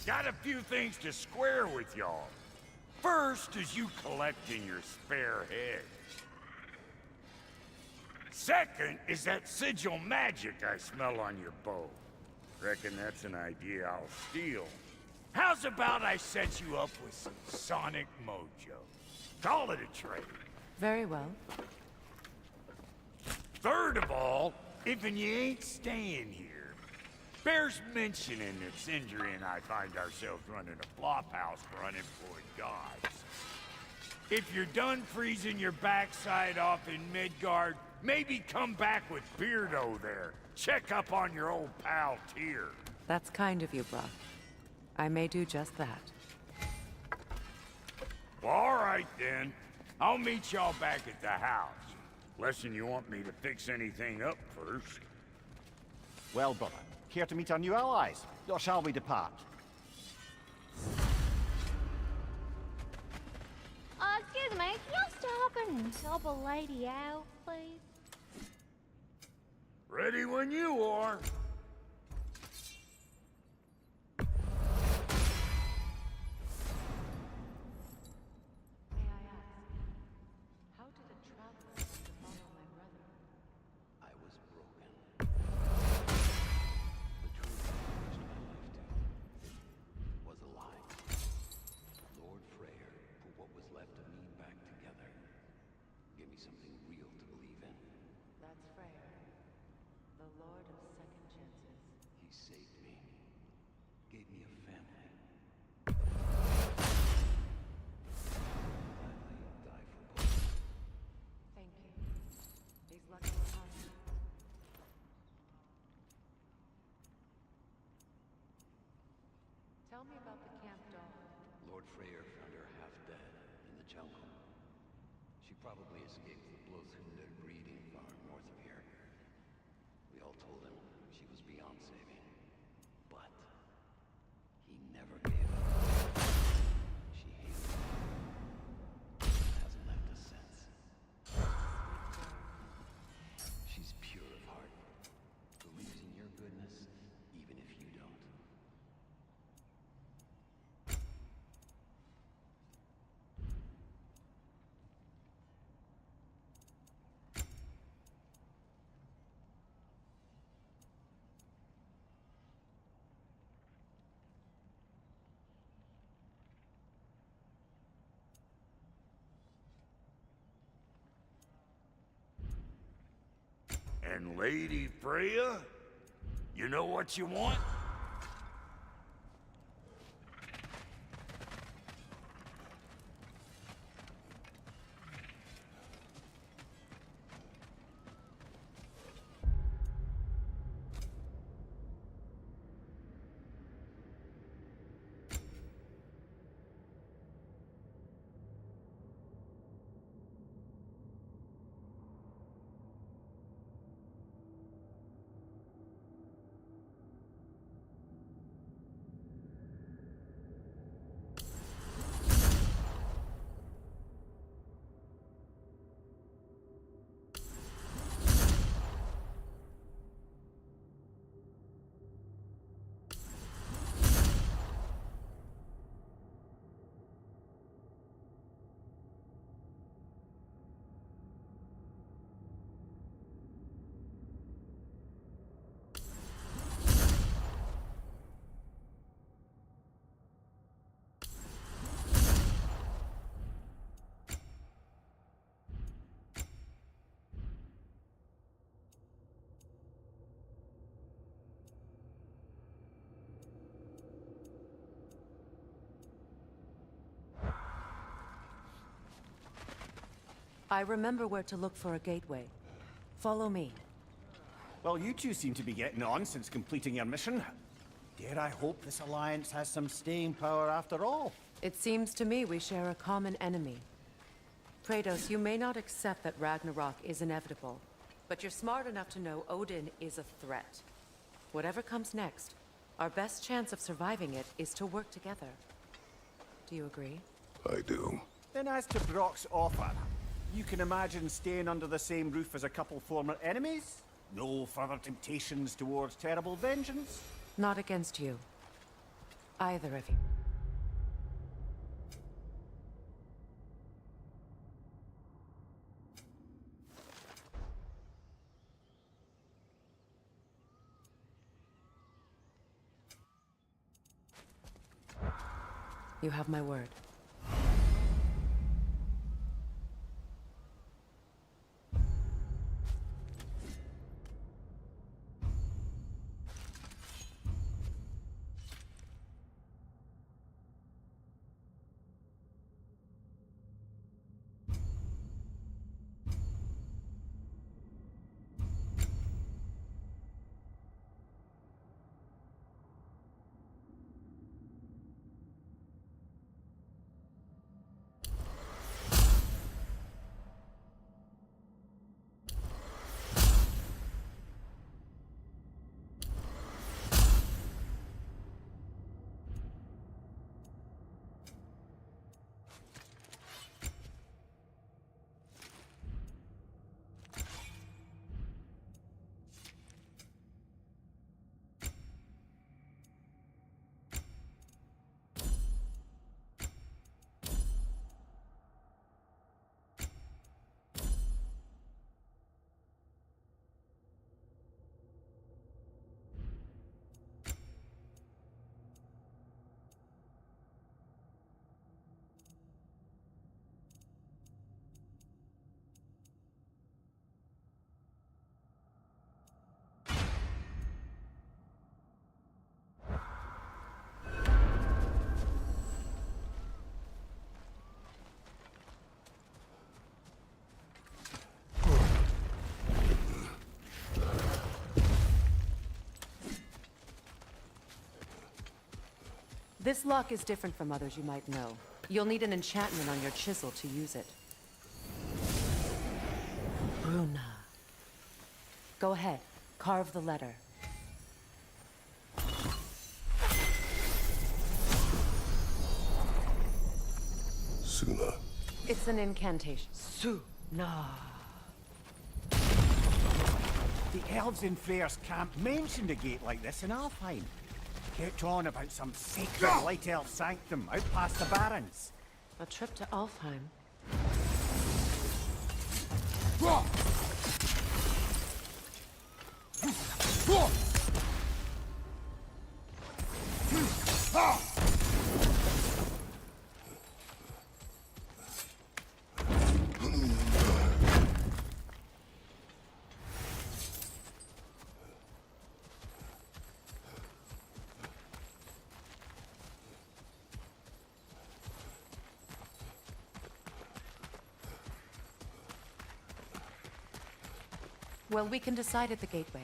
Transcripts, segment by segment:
Got a few things to square with y'all. First is you collecting your spare heads. Second is that sigil magic I smell on your bow. Reckon that's an idea I'll steal. How's about I set you up with some sonic mojo? Call it a trade. Very well. Third of all, if you ain't staying here, bears mentioning that Sindri and I find ourselves running a flophouse for unemployed gods. If you're done freezing your backside off in Midgard, maybe come back with Beardo there. Check up on your old pal Tyr. That's kind of you, Brock. I may do just that. Well, all right then. I'll meet y'all back at the house. Lesson you want me to fix anything up first. Well, brother, care to meet our new allies? Or shall we depart? Excuse me, can y'all stop and help a lady out, please? Ready when you are. May I ask, how did a traveler come to follow my brother? I was broken. The truth I pledged my life to was a lie. Lord Freyr put what was left of me back together. Give me something real to believe in. That's Freyr, the Lord of Second Chances. He saved me. Gave me a family. Gladly die for both. Thank you. These lucky stars. Tell me about the camp dog. Lord Freyr found her half dead in the jungle. She probably escaped the Blothunde breeding farm north of here. We all told him she was beyond saving. But he never gave up. She hated him. Hasn't left us since. She's pure of heart. Believes in your goodness, even if you don't. And Lady Freya, you know what you want? I remember where to look for a gateway. Follow me. Well, you two seem to be getting on since completing your mission. Dare I hope this alliance has some staying power after all? It seems to me we share a common enemy. Kratos, you may not accept that Ragnarok is inevitable, but you're smart enough to know Odin is a threat. Whatever comes next, our best chance of surviving it is to work together. Do you agree? I do. Then as to Brock's offer, you can imagine staying under the same roof as a couple former enemies? No further temptations towards terrible vengeance? Not against you. Either of you. You have my word. This lock is different from others you might know. You'll need an enchantment on your chisel to use it. Bruna. Go ahead, carve the letter. Suna. It's an incantation. Suna. The elves in Freyr's camp mentioned a gate like this in Alfheim. Kept on about some sacred light elf sanctum out past the barrens. A trip to Alfheim. Well, we can decide at the gateway.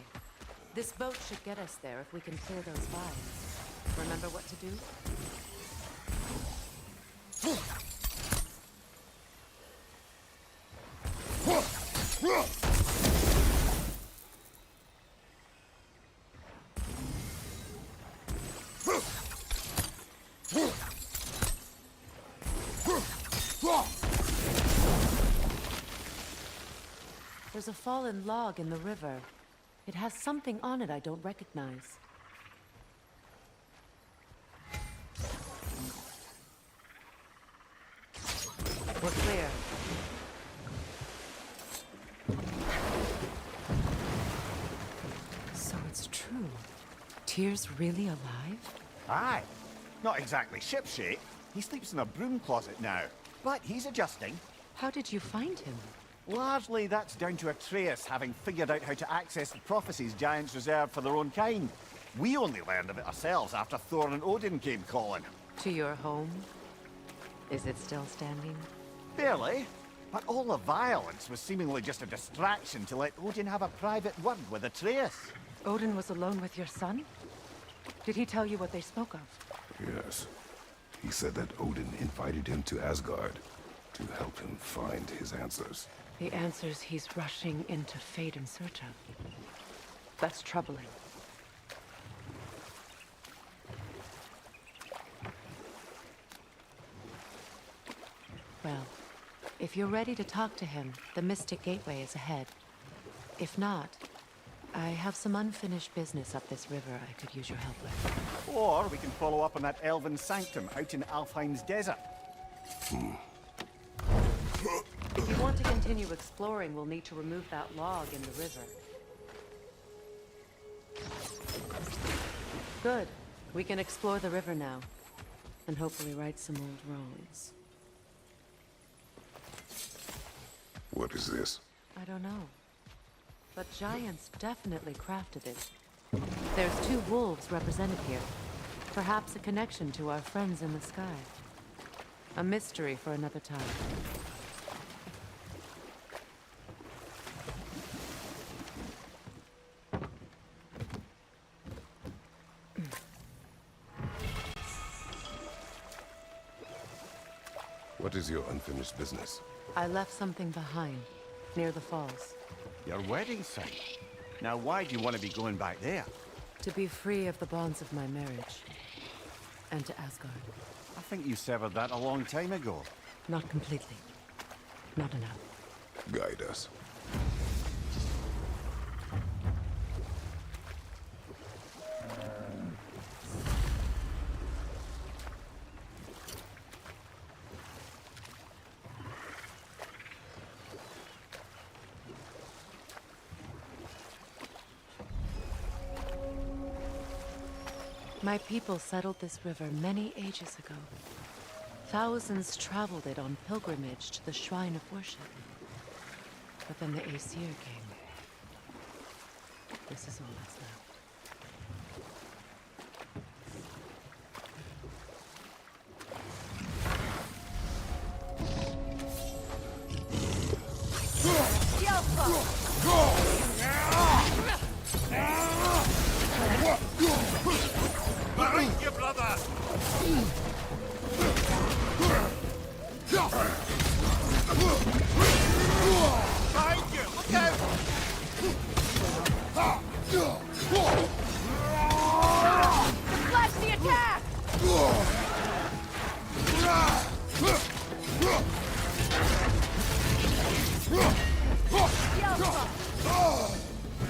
This boat should get us there if we can clear those vines. Remember what to do? There's a fallen log in the river. It has something on it I don't recognize. We're clear. So it's true. Tyr's really alive? Aye. Not exactly shipshape. He sleeps in a broom closet now. But he's adjusting. How did you find him? Largely, that's down to Atreus having figured out how to access the prophecies giants reserved for their own kind. We only learned of it ourselves after Thor and Odin came calling. To your home? Is it still standing? Barely. But all the violence was seemingly just a distraction to let Odin have a private word with Atreus. Odin was alone with your son? Did he tell you what they spoke of? Yes. He said that Odin invited him to Asgard to help him find his answers. The answers he's rushing into fate in search of. That's troubling. Well, if you're ready to talk to him, the Mystic Gateway is ahead. If not, I have some unfinished business up this river I could use your help with. Or we can follow up on that elven sanctum out in Alfheim's desert. If you want to continue exploring, we'll need to remove that log in the river. Good. We can explore the river now. And hopefully right some old wrongs. What is this? I don't know. But giants definitely crafted it. There's 2 wolves represented here. Perhaps a connection to our friends in the sky. A mystery for another time. What is your unfinished business? I left something behind, near the falls. Your wedding site. Now why do you want to be going back there? To be free of the bonds of my marriage. And to Asgard. I think you severed that a long time ago. Not completely. Not enough. Guide us. My people settled this river many ages ago. Thousands traveled it on pilgrimage to the shrine of worship. But then the Aesir came. This is all that's left. Behind you, brother! Behind you! Look out! Deflect the attack!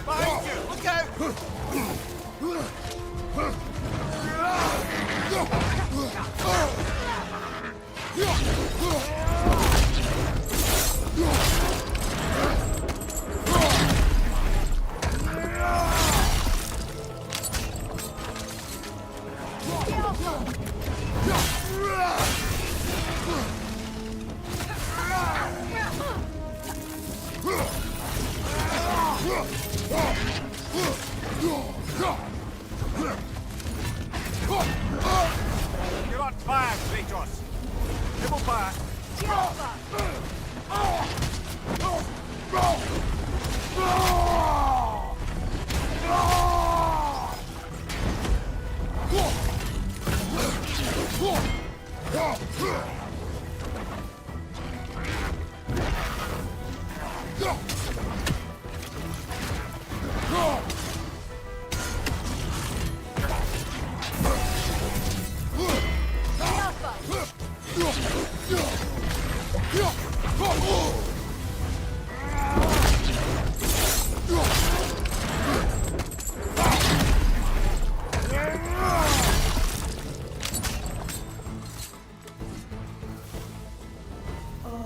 Behind you! Look out! You're on fire, Kratos! Nibble back!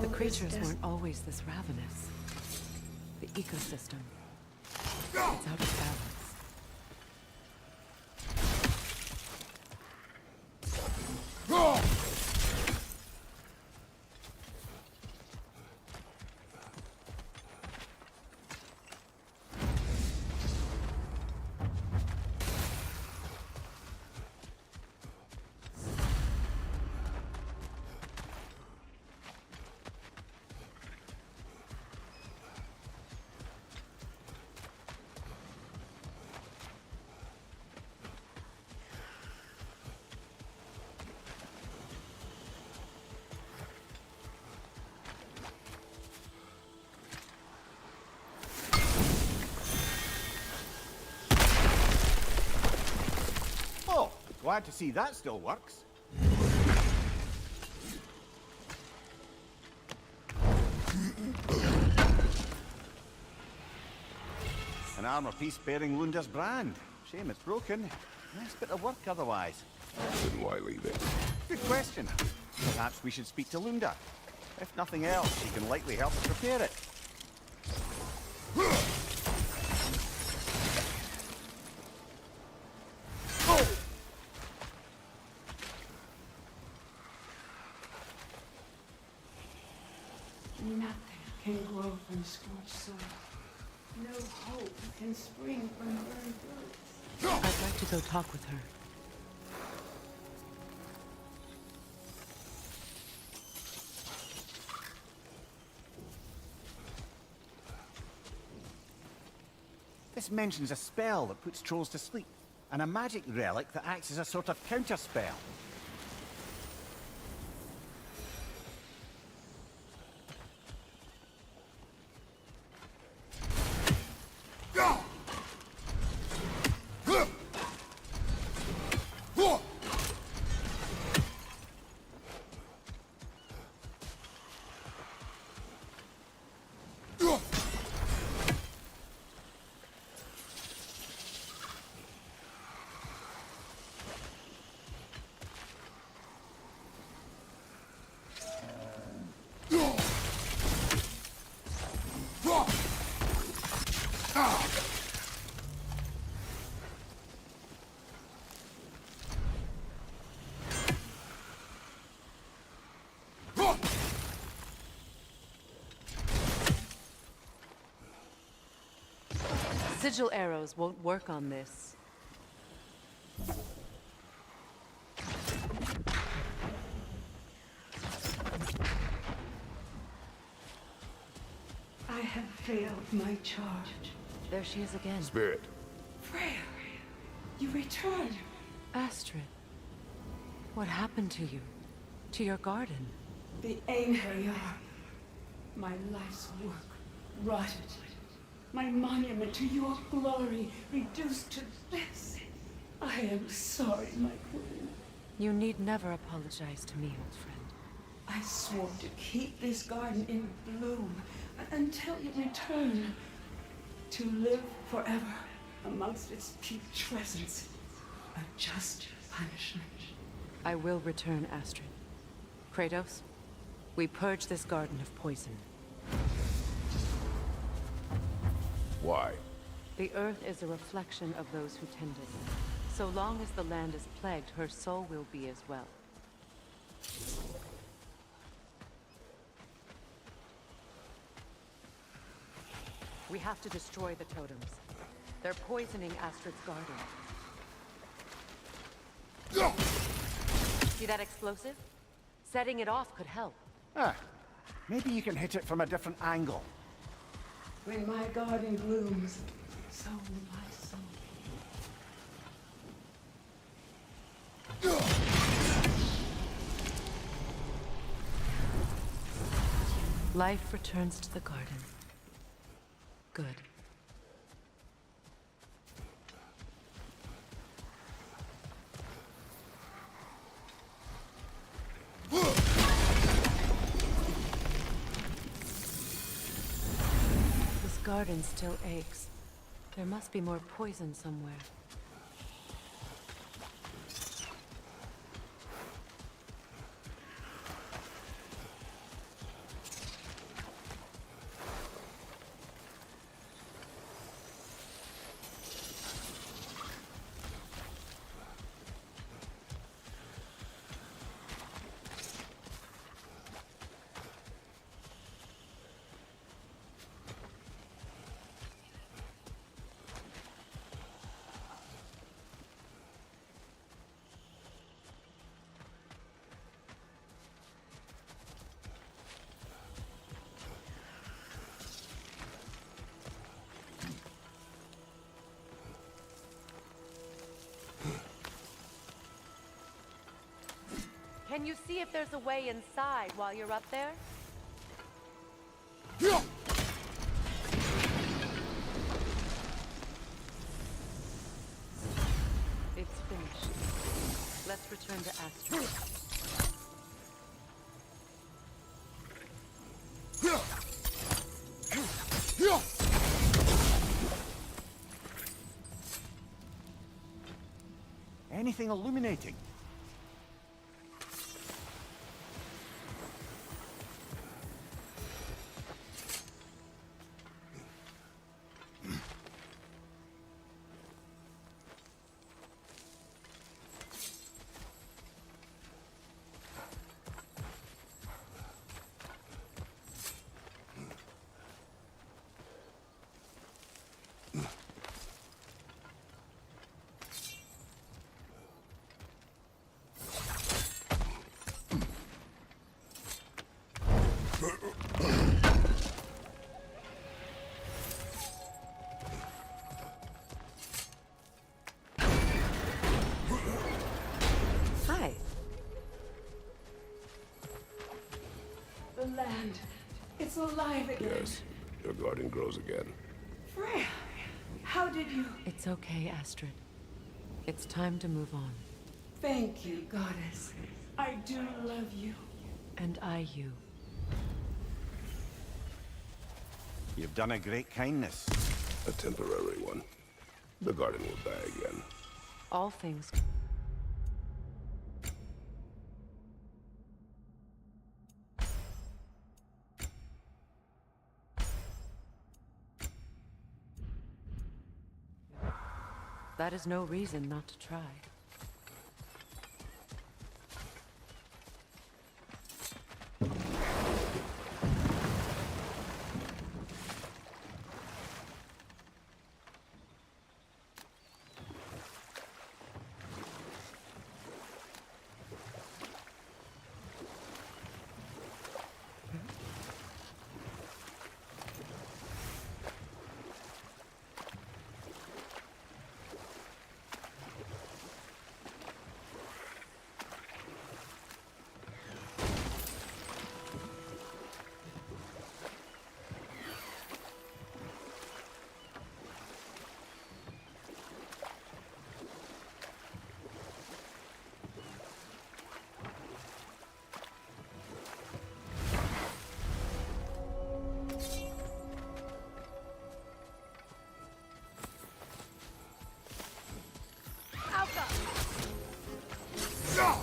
The creatures weren't always this ravenous. The ecosystem. It's out of balance. Oh, glad to see that still works. An armor piece bearing Lunda's brand. Shame it's broken. Nice bit of work otherwise. Then why leave it? Good question. Perhaps we should speak to Lunda. If nothing else, she can likely help us repair it. Nothing can grow from scorched soil. No hope can spring from burned roots. I'd like to go talk with her. This mentions a spell that puts trolls to sleep, and a magic relic that acts as a sort of counter-spell. Sigil arrows won't work on this. I have failed my charge. There she is again. Spirit. Freya, you return. Astrid, what happened to you? To your garden? The Einherjar. My life's work rotted. My monument to your glory reduced to this. I am sorry, my queen. You need never apologize to me, old friend. I swore to keep this garden in bloom until you return. To live forever amongst its putrescence. A just punishment. I will return, Astrid. Kratos, we purge this garden of poison. Why? The earth is a reflection of those who tend it. So long as the land is plagued, her soul will be as well. We have to destroy the totems. They're poisoning Astrid's garden. See that explosive? Setting it off could help. Ah, maybe you can hit it from a different angle. When my garden blooms, so will my soul. Life returns to the garden. Good. This garden still aches. There must be more poison somewhere. Can you see if there's a way inside while you're up there? It's finished. Let's return to Astrid. anything illuminating? Hi. The land. It's alive again. Yes, your garden grows again. Freya, how did you... It's okay, Astrid. It's time to move on. Thank you, goddess. I do love you. And I you. You've done a great kindness. A temporary one. The garden will die again. All things. That is no reason not to try.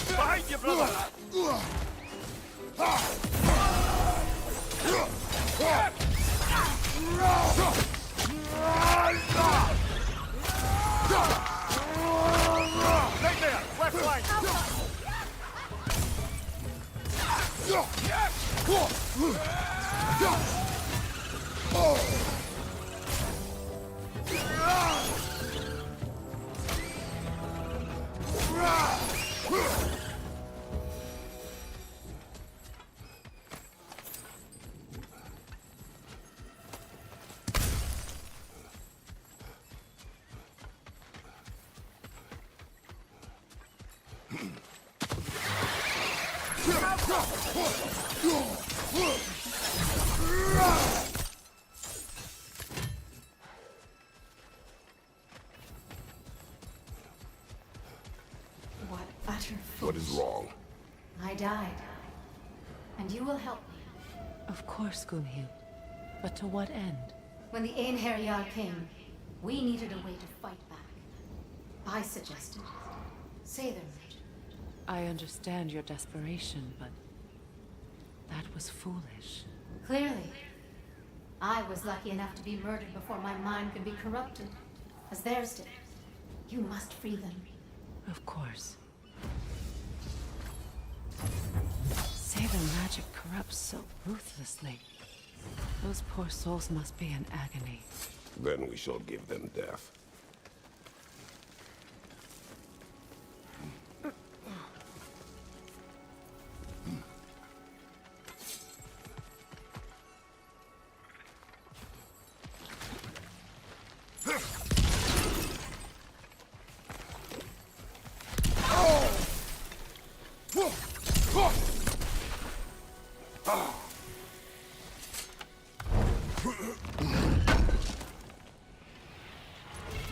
Behind you, brother! Right there! Left flank! What utter What is wrong? I died. And you will help me. Of course, Gunhild. But to what end? When the Einherjar came, we needed a way to fight back. I suggested Sathermage. I understand your desperation, but that was foolish. Clearly. I was lucky enough to be murdered before my mind could be corrupted, as theirs did. You must free them. Of course. Say the magic corrupts so ruthlessly. Those poor souls must be in agony. Then we shall give them death.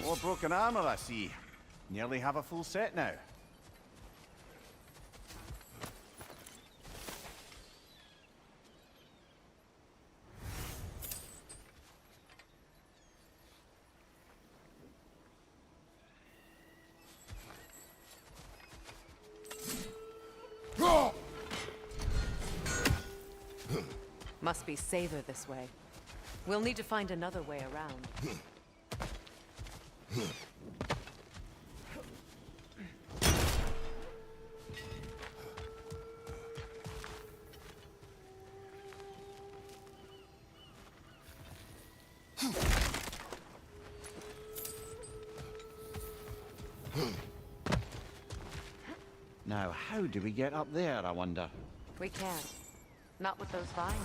More broken armor, I see. Nearly have a full set now. Must be safer this way. We'll need to find another way around. Now, how do we get up there, I wonder? We can't. Not with those vines.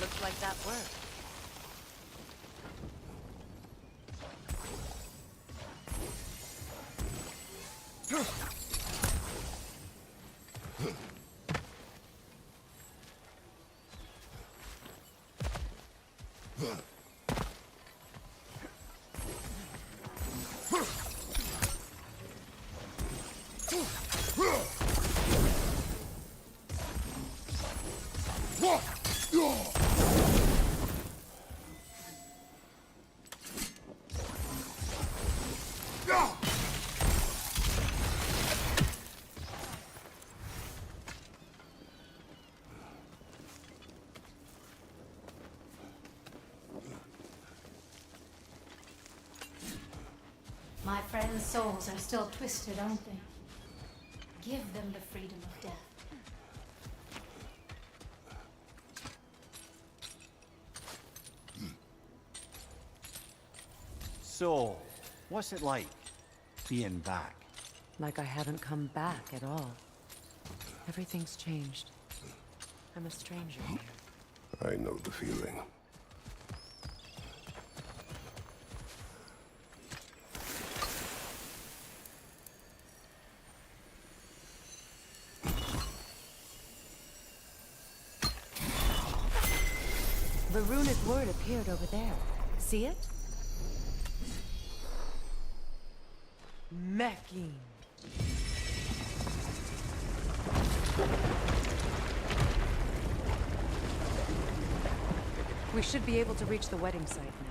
Looks like that worked. My friends' souls are still twisted, aren't they? Give them the freedom of death. So, what's it like, being back? Like I haven't come back at all. Everything's changed. I'm a stranger here. I know the feeling. The runic word appeared over there. See it? Mecking. We should be able to reach the wedding site now.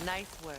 Nice work.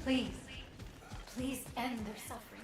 Please, please end their suffering.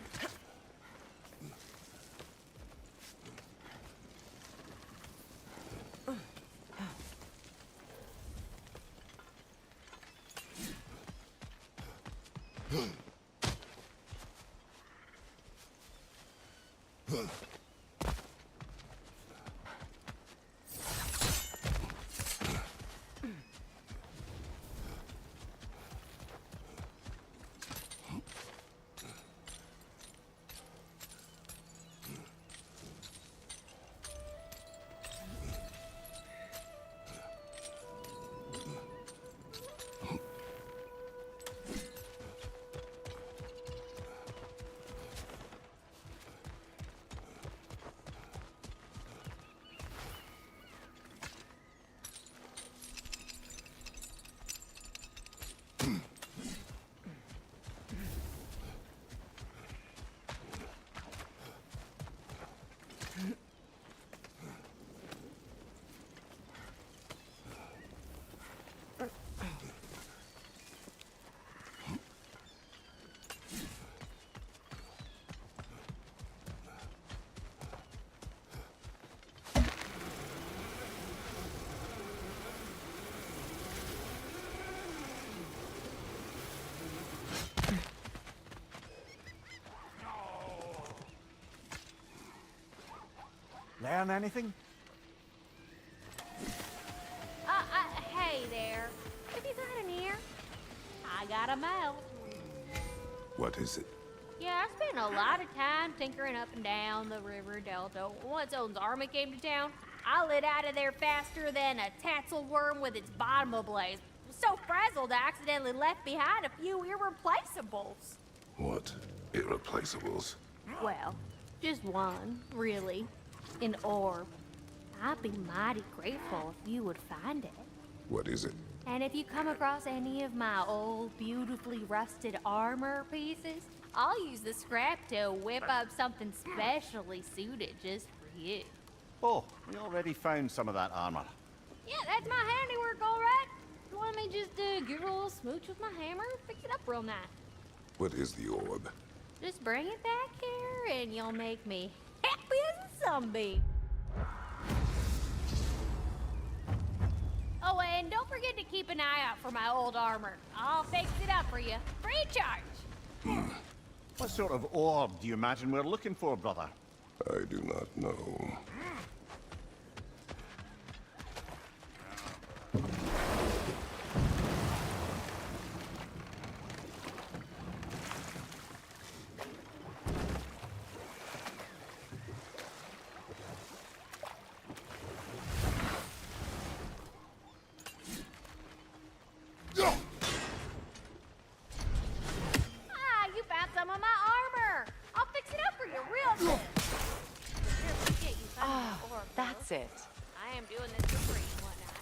Learn anything? Hey there. Have you got an ear? I got a mouth. What is it? Yeah, I spent a lot of time tinkering up and down the river delta. Once Odin's army came to town, I lit out of there faster than a tassel worm with its bottom ablaze. So frazzled, I accidentally left behind a few irreplaceables. What? Irreplaceables? Well, just one, really. An orb. I'd be mighty grateful if you would find it. What is it? And if you come across any of my old, beautifully rusted armor pieces, I'll use the scrap to whip up something specially suited just for you. Oh, we already found some of that armor. Yeah, that's my handiwork, all right. You want me just to give her a little smooch with my hammer? Fix it up real nice. What is the orb? Just bring it back here and you'll make me happy as a sunbeam. Oh, and don't forget to keep an eye out for my old armor. I'll fix it up for you, free of charge. What sort of orb do you imagine we're looking for, brother? I do not know. Ah, you found some of my armor. I'll fix it up for you real quick. That's it. I am doing this for free and whatnot.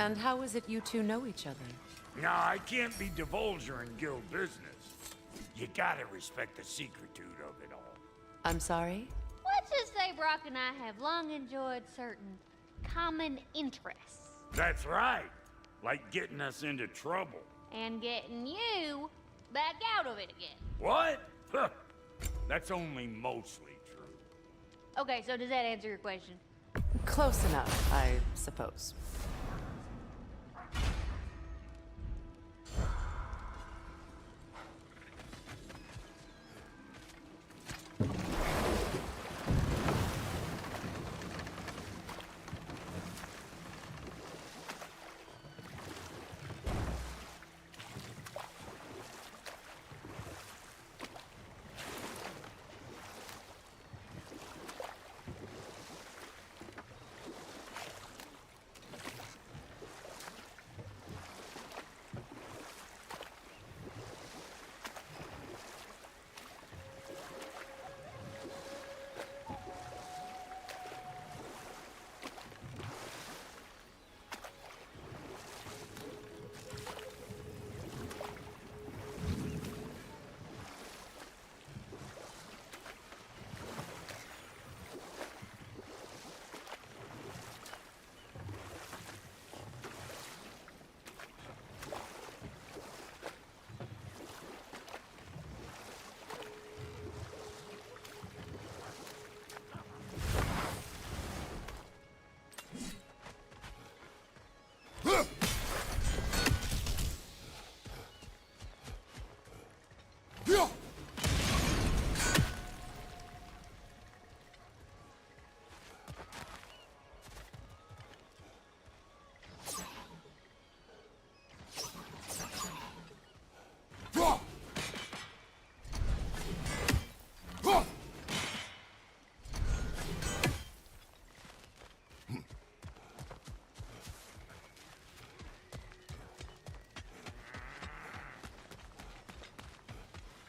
And how is it you two know each other? No, I can't be divulging guild business. You gotta respect the secretude of it all. I'm sorry? Let's just say Brock and I have long enjoyed certain common interests. That's right. Like getting us into trouble. And getting you back out of it again. What? Huh. That's only mostly true. Okay, so does that answer your question? Close enough, I suppose.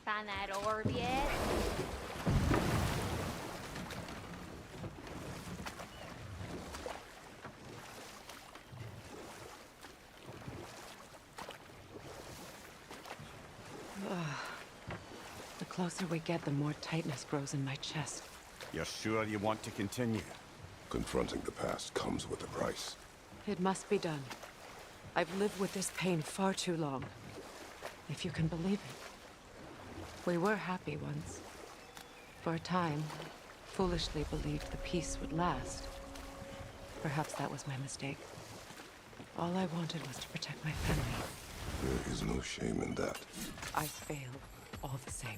Find that orb yet? The closer we get, the more tightness grows in my chest. You're sure you want to continue? Confronting the past comes with a price. It must be done. I've lived with this pain far too long. If you can believe it. We were happy once. For a time, foolishly believed the peace would last. Perhaps that was my mistake. All I wanted was to protect my family. There is no shame in that. I failed, all the same.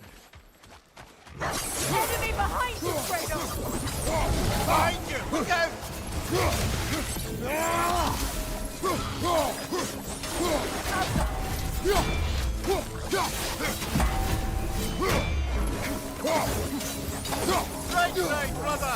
Enemy behind you, Kratos! Behind you! Look out! Right side, brother!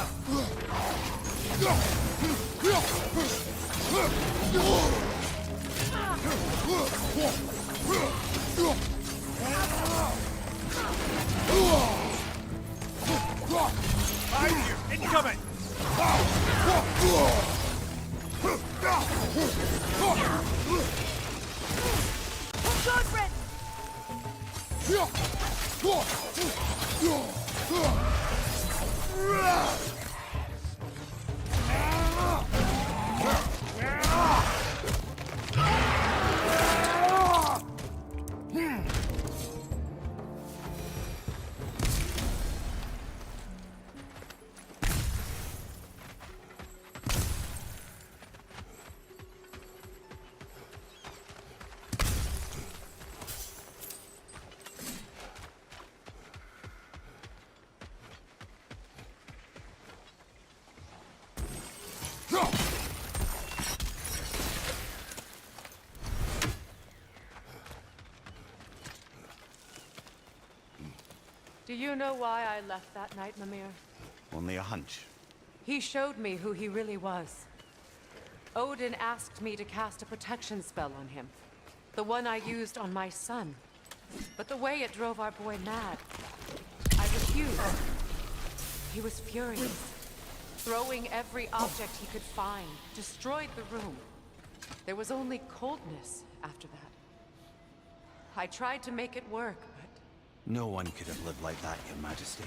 Behind you! Incoming! Good, Red! Do you know why I left that night, Mimir? Only a hunch. He showed me who he really was. Odin asked me to cast a protection spell on him. The one I used on my son. But the way it drove our boy mad, I refused. He was furious, throwing every object he could find, destroyed the room. There was only coldness after that. I tried to make it work, but... No one could have lived like that, Your Majesty.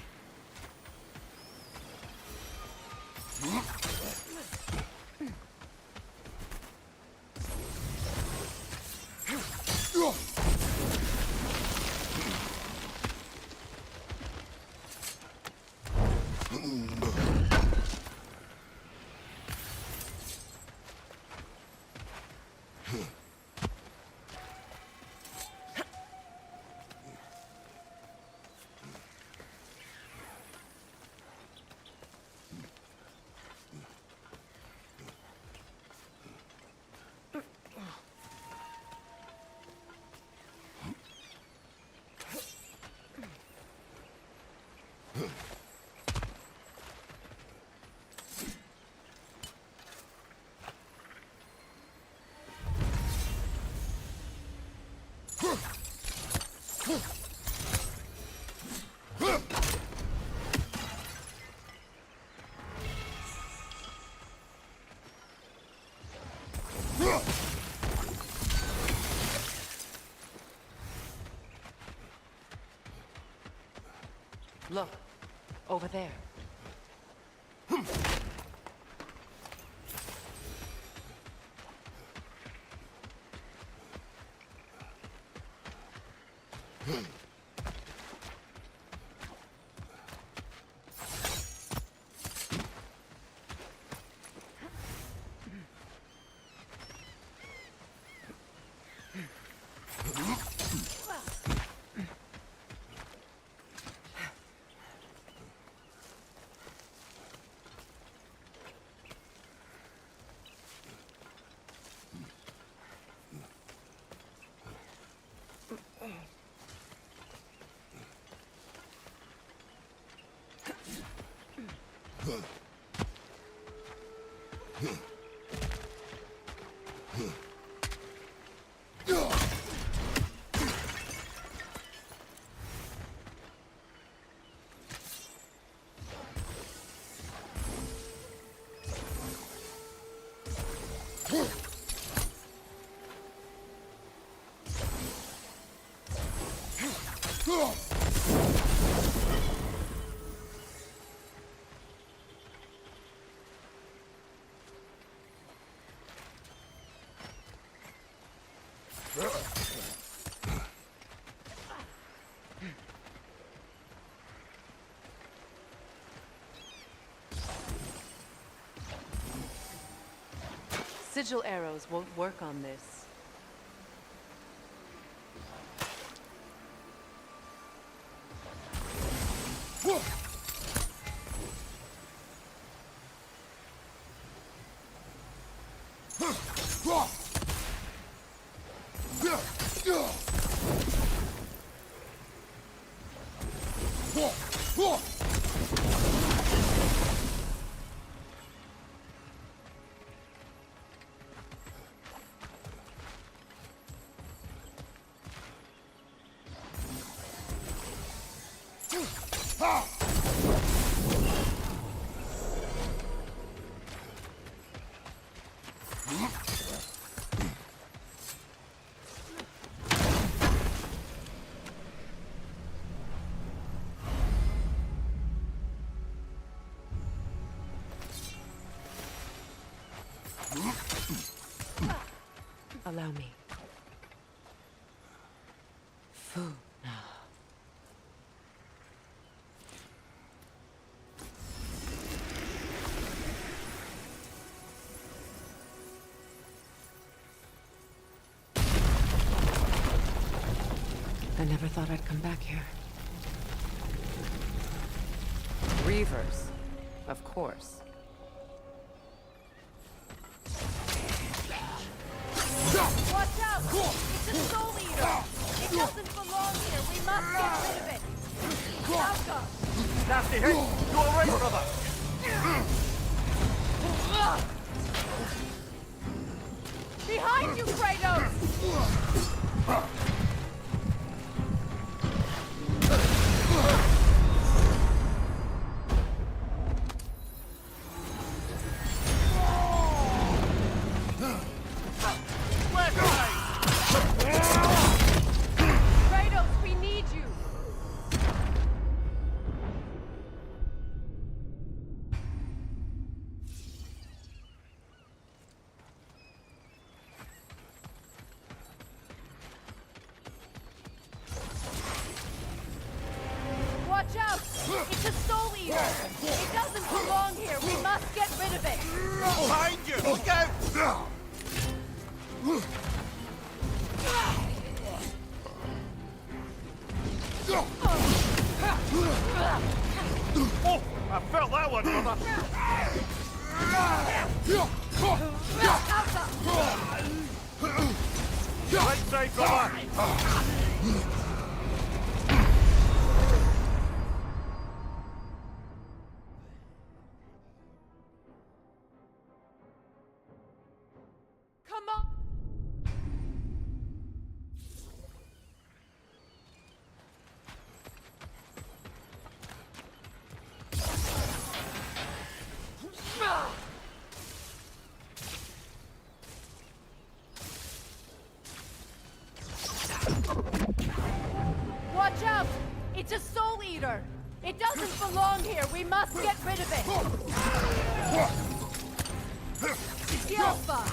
Look, over there. Sigil arrows won't work on this. Allow me. Food now. I never thought I'd come back here. Reavers, of course. Watch out! It's a soul eater! It doesn't belong here! We must get rid of it! Malcolm! Nasty hit! You alright, brother? Behind you, Kratos! It's a soul eater! It doesn't belong here! We must get rid of it! Behind you! Look out! Oh, I felt that one, brother. Right side, brother. Come on! Watch out! It's a soul eater! It doesn't belong here! We must get rid of it! The Alpha!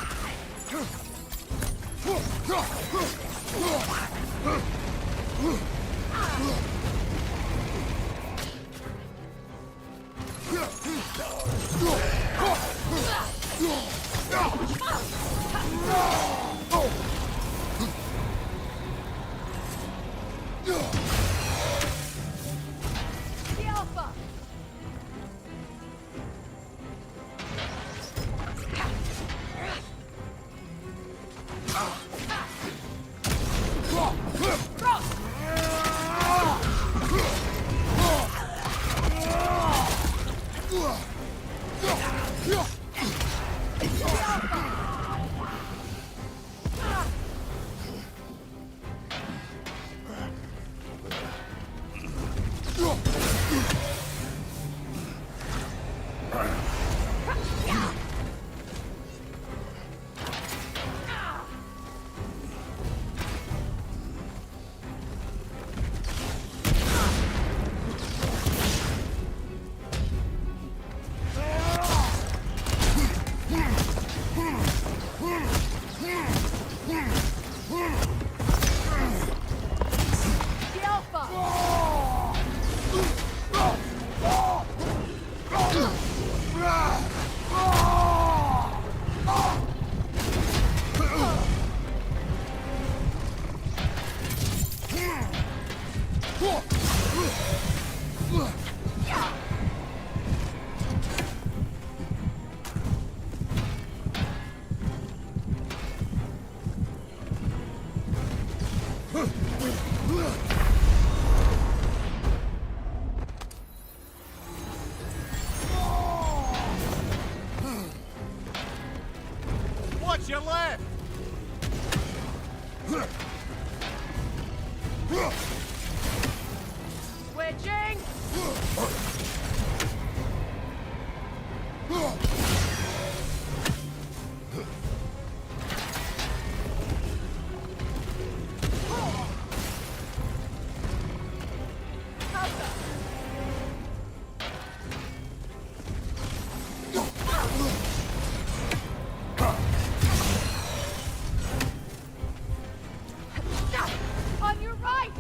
The Alpha! The Alpha! Watch your left! Switching! On your right!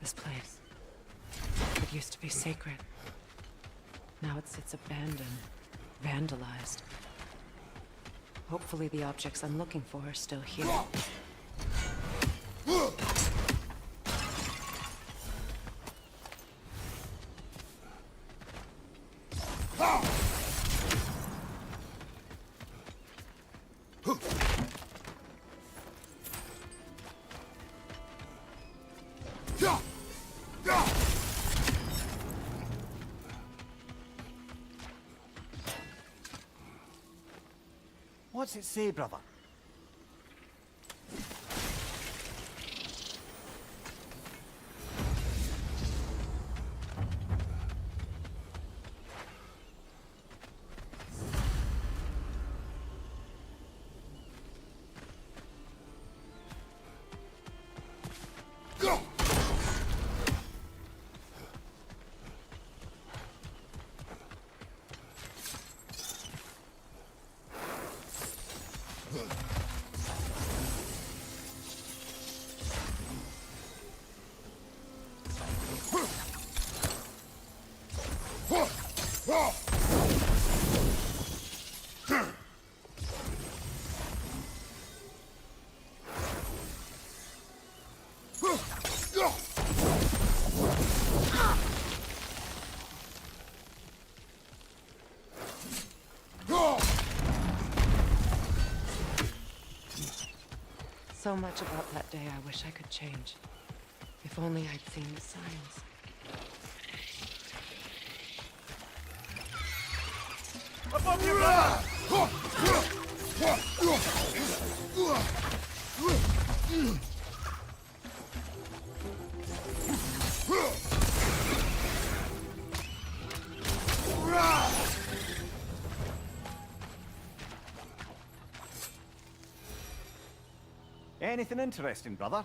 This place. It used to be sacred. Now it sits abandoned, vandalized. Hopefully the objects I'm looking for are still here. What's it say, brother? So much about that day I wish I could change. If only I'd seen the signs. Above you, Anything interesting, brother?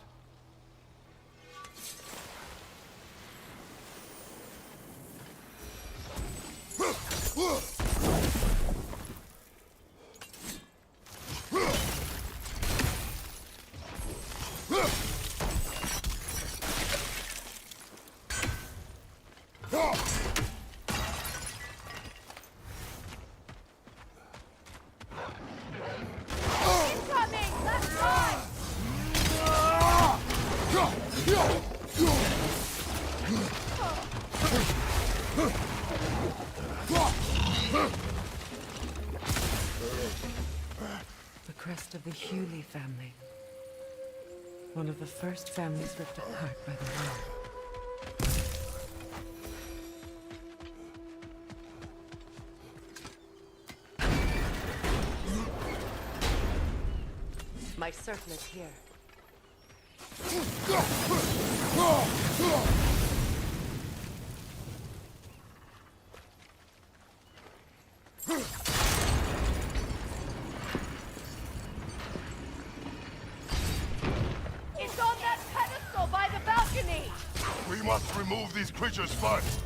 The crest of the Hewley family. One of the first families ripped apart by the war. My circlet here. It's on that pedestal by the balcony! We must remove these creatures first.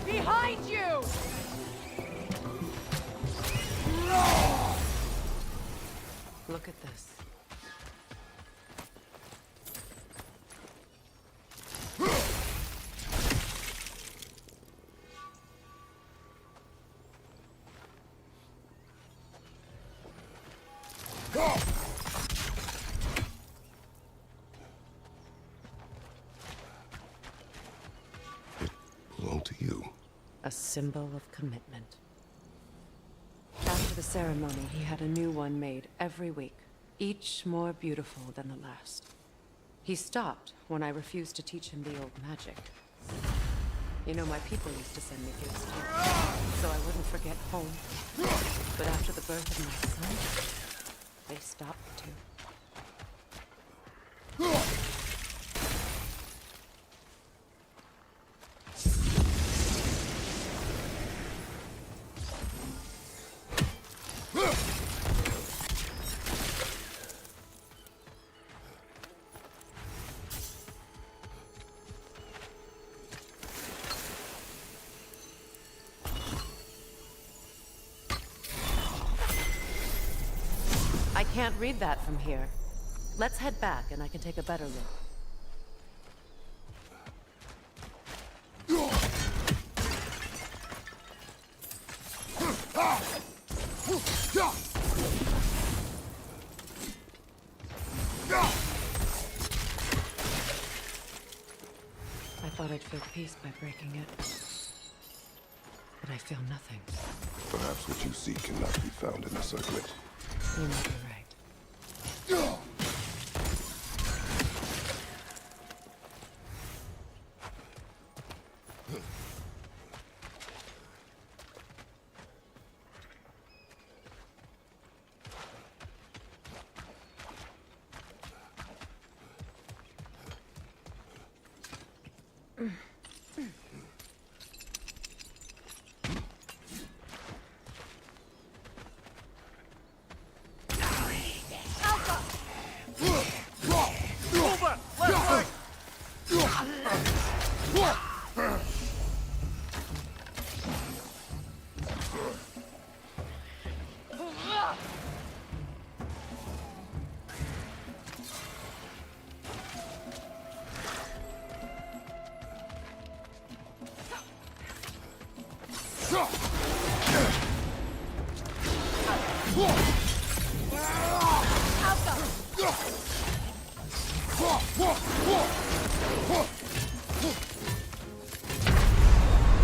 Behind you! Look at this. Belong to you. A symbol of commitment. After the ceremony, he had a new one made every week, each more beautiful than the last. He stopped when I refused to teach him the old magic. You know, my people used to send me gifts too, so I wouldn't forget home. But after the birth of my son, they stopped too. I can't read that from here. Let's head back and I can take a better look. thought I'd feel peace by breaking it. But I feel nothing. Perhaps what you seek cannot be found in the circlet. You might be right.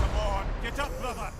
Come on, get up, brother!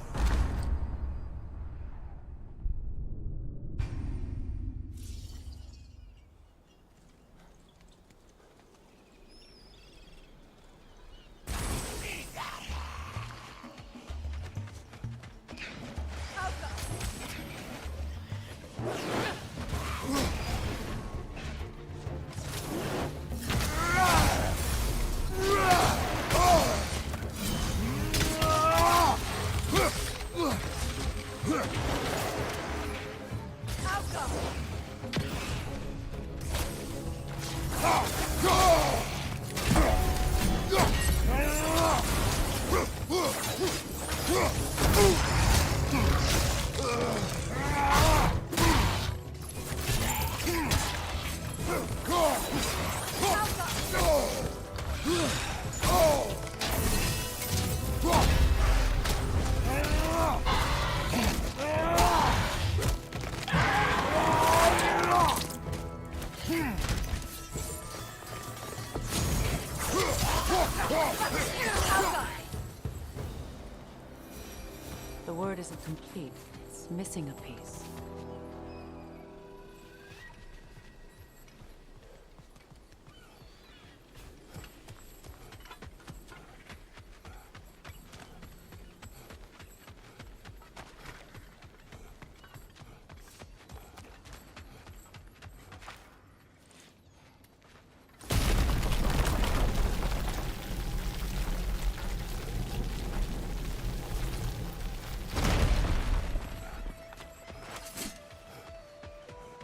The word isn't complete. It's missing a piece.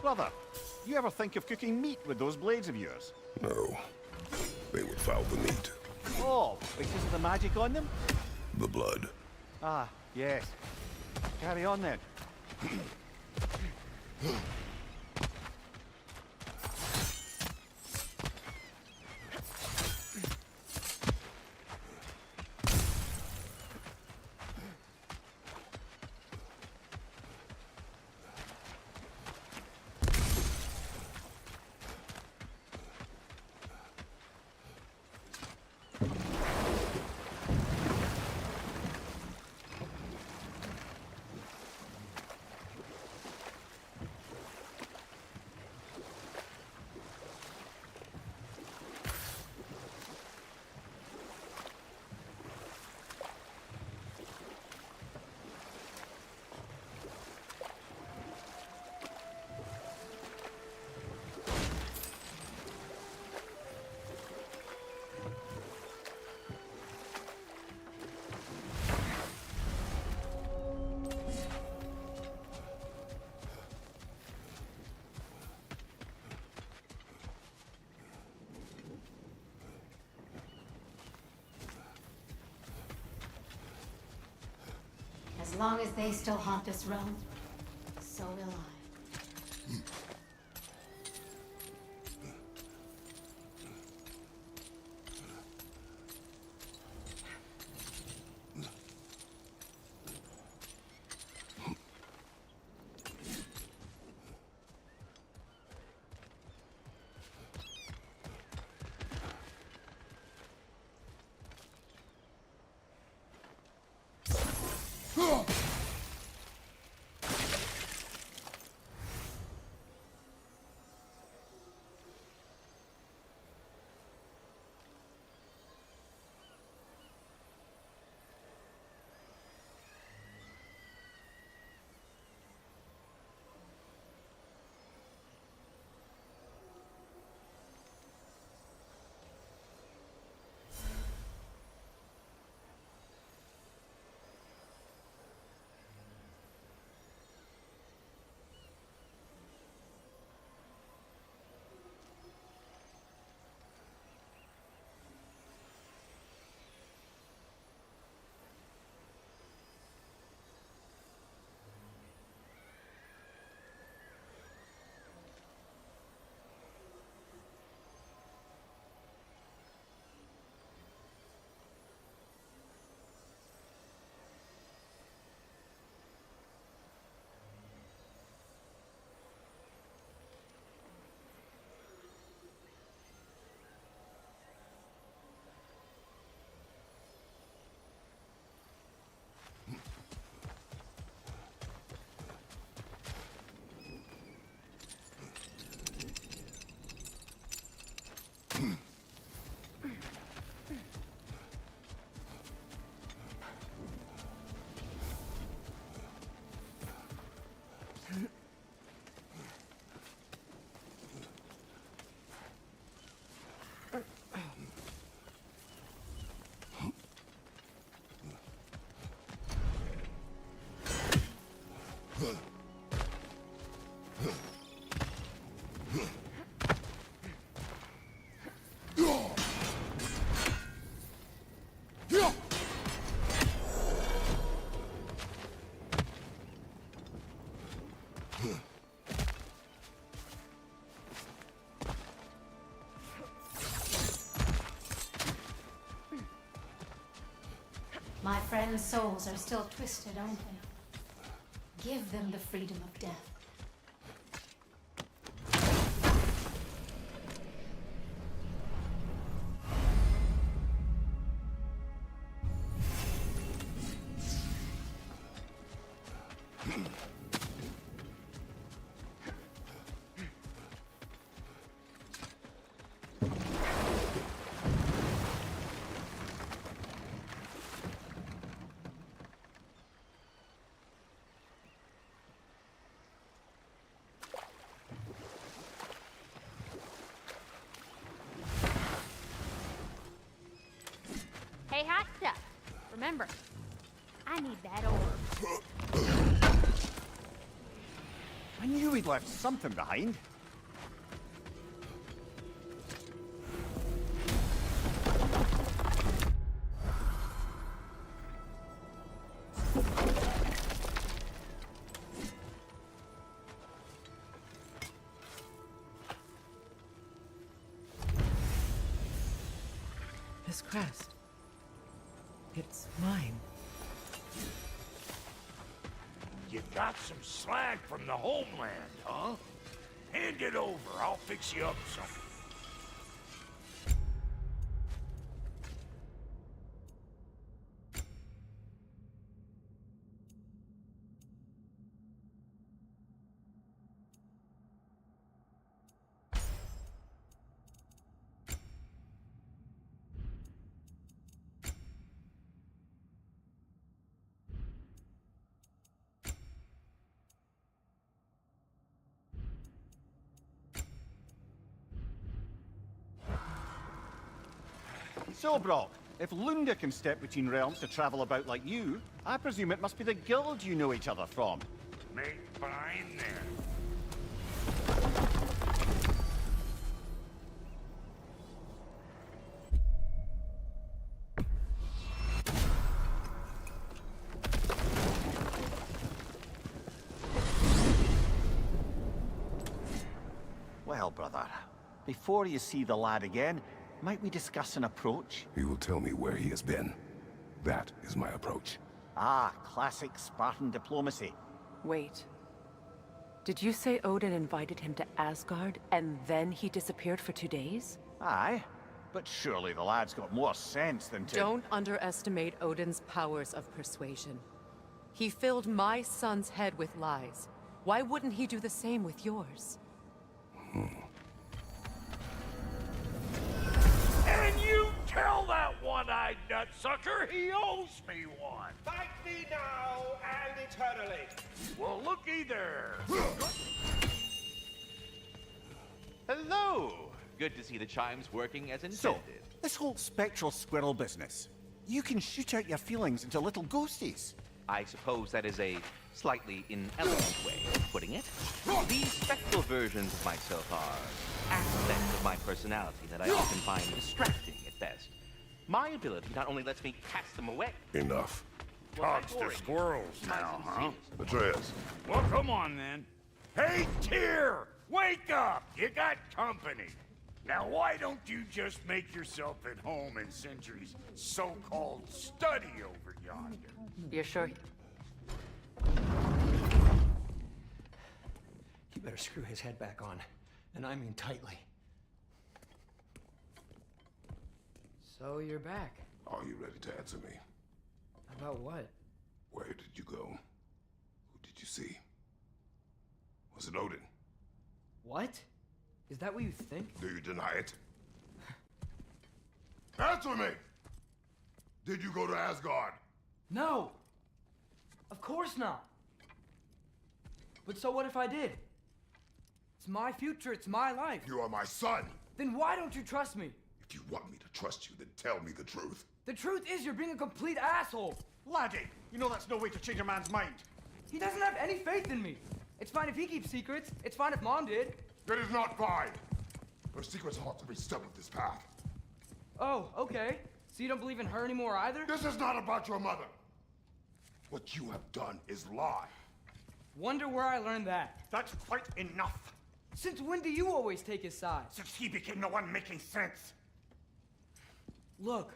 Brother, you ever think of cooking meat with those blades of yours? No. They would foul the meat. Oh, because of the magic on them? The blood. Ah, yes. Carry on then. As long as they still haunt this realm, so will I. My friends' souls are still twisted, aren't they? Give them the freedom of death. Hey, hot stuff. Remember, I need that orb. I knew we'd left something behind. This crest. It's mine. You got some slag from the homeland, huh? Hand it over. I'll fix you up something. So, Brock, if Lunda can step between realms to travel about like you, I presume it must be the guild you know each other from. Make fine then. Well, brother, before you see the lad again, might we discuss an approach? He will tell me where he has been. That is my approach. Ah, classic Spartan diplomacy. Wait. Did you say Odin invited him to Asgard, and then he disappeared for 2 days? Aye, but surely the lad's got more sense than to... Don't underestimate Odin's powers of persuasion. He filled my son's head with lies. Why wouldn't he do the same with yours? And you tell that one-eyed nutsucker he owes me one. Fight me now and eternally. Well, looky there. Hello! Good to see the chimes working as intended. So, this whole spectral squirrel business. You can shoot out your feelings into little ghosties. I suppose that is a slightly inelegant way of putting it. These spectral versions of myself are aspects of my personality that I often find distracting at best. My ability not only lets me cast them away. Enough. Talks to squirrels now, huh? Atreus. Well, come on then. Hey, Tyr! Wake up! You got company. Now, why don't you just make yourself at home in Sindri's so-called study over yonder? You're sure? You better screw his head back on, and I mean tightly. So you're back. Are you ready to answer me? About what? Where did you go? Who did you see? Was it Odin? What? Is that what you think? Do you deny it? Answer me! Did you go to Asgard? No! Of course not! But so what if I did? It's my future, it's my life. You are my son! Then why don't you trust me? If you want me to trust you, then tell me the truth. The truth is you're being a complete asshole! Laddie, you know that's no way to change a man's mind. He doesn't have any faith in me. It's fine if he keeps secrets. It's fine if Mom did. It is not fine! Her secrets ought to be stuck with this path. Oh, okay. So you don't believe in her anymore either? This is not about your mother! What you have done is lie. Wonder where I learned that. That's quite enough. Since when do you always take his side? Since he became the one making sense. Look,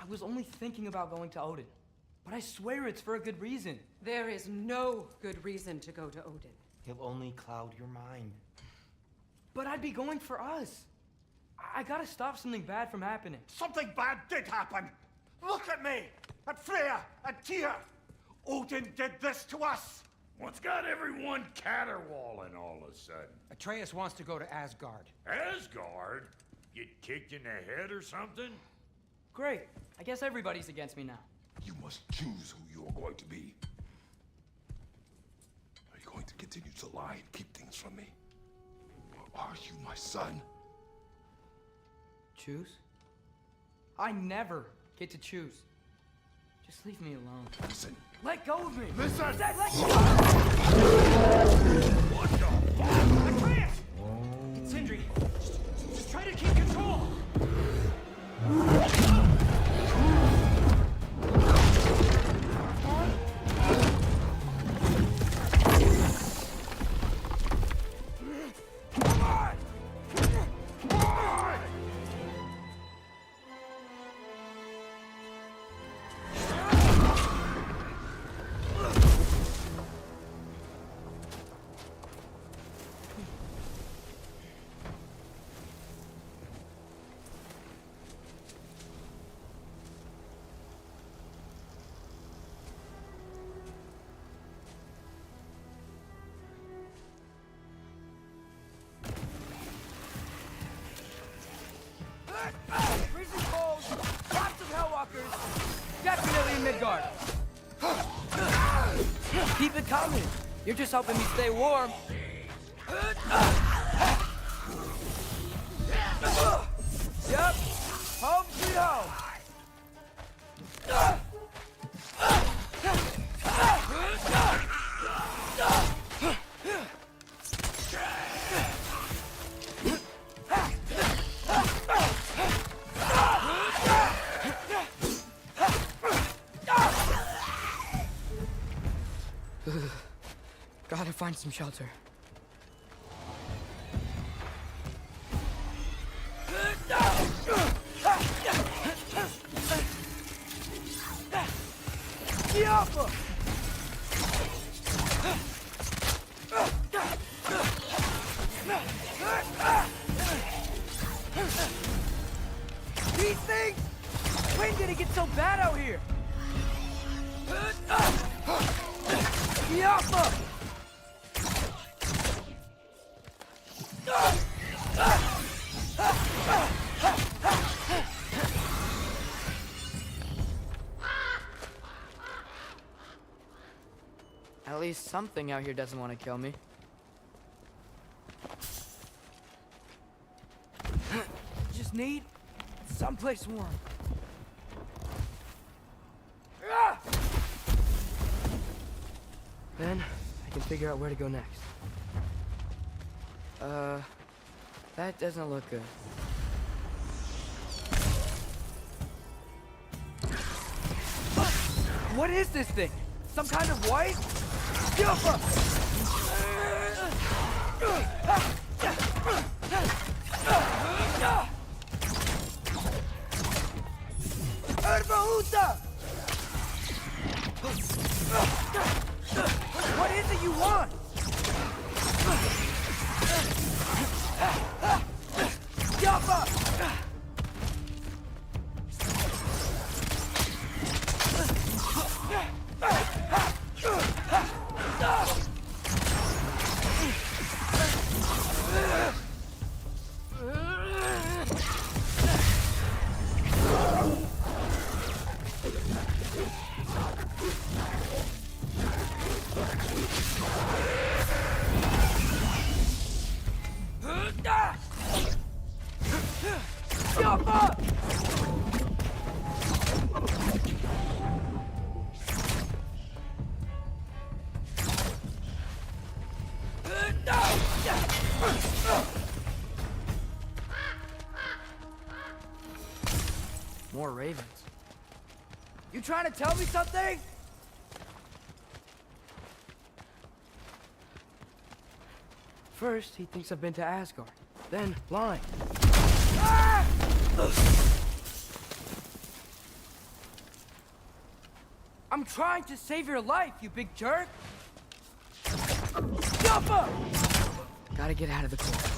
I was only thinking about going to Odin. But I swear it's for a good reason. There is no good reason to go to Odin. He'll only cloud your mind. But I'd be going for us. I gotta stop something bad from happening. Something bad did happen. Look at me, at Freya, at Tyr. Odin did this to us. What's got everyone caterwauling all of a sudden? Atreus wants to go to Asgard. Asgard? Get kicked in the head or something? Great. I guess everybody's against me now. You must choose who you are going to be. Are you going to continue to lie and keep things from me? Or are you my son? Choose? I never get to choose. Just leave me alone. Listen. Let go of me! Listen! I said let go! What the fuck? Atreus! Sindri, just try to keep control! Freezing cold, lots of Hellwalkers, definitely in Midgard. Keep it coming. You're just helping me stay warm. Yep, home sweet home. Gotta find some shelter. Diablo! These things! When did it get so bad out here? Yappa! At least something out here doesn't want to kill me. Just need someplace warm. Then I can figure out where to go next. That doesn't look good. What is this thing? Some kind of white? Yappa! Erbahuta! What is it you want? Yappa! More ravens. You trying to tell me something? First, he thinks I've been to Asgard. Then, lying. Ah! I'm trying to save your life, you big jerk! Yappa! Gotta get out of the cold.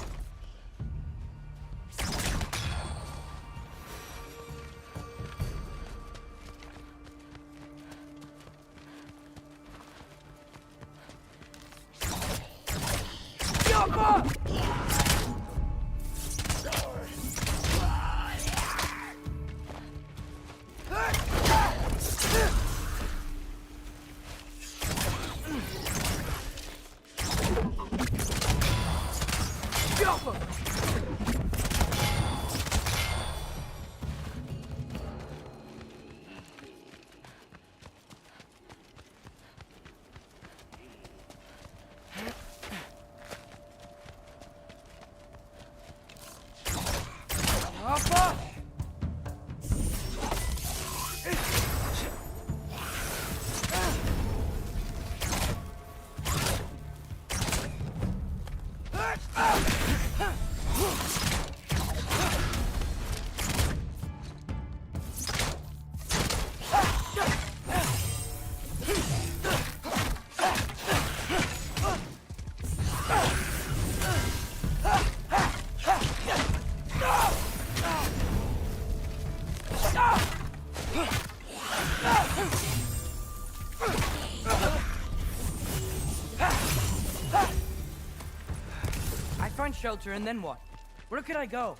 Shelter, and then what? Where could I go?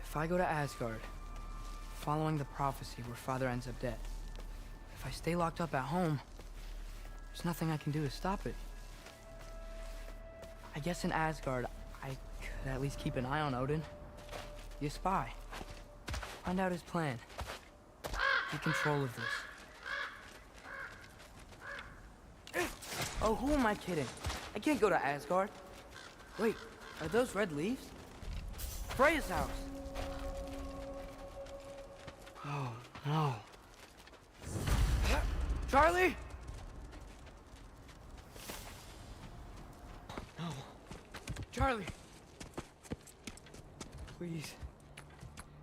If I go to Asgard, following the prophecy where Father ends up dead, if I stay locked up at home, there's nothing I can do to stop it. I guess in Asgard, I could at least keep an eye on Odin. Be a spy. Find out his plan. Take control of this. Oh, who am I kidding? I can't go to Asgard. Wait, are those red leaves? Freya's house. Oh, no. Charlie? No. Charlie. Please.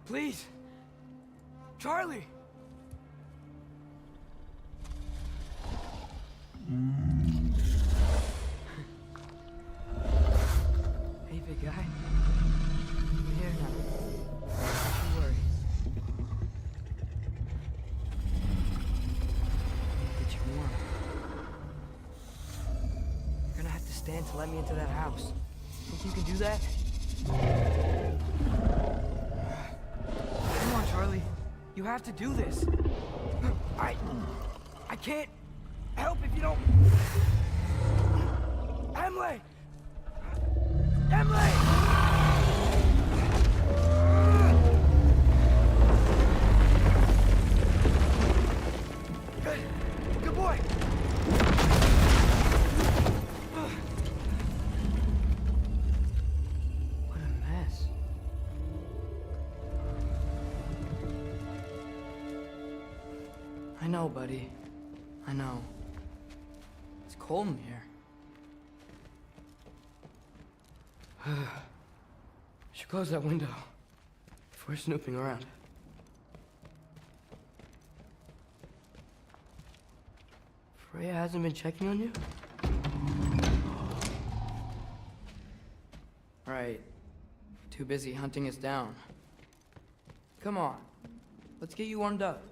Please. Charlie. Hey, big guy. I'm here now. Don't you worry. Get you warm. stand to let me into that house. Think you can do that? Come on, Charlie. You have to do this. I can't help if you don't... Emily! Emily! Good boy! What a mess. I know, buddy. I know. It's cold in here. Should close that window before snooping around. Freya hasn't been checking on you? Right. Too busy hunting us down. Come on. Let's get you warmed up.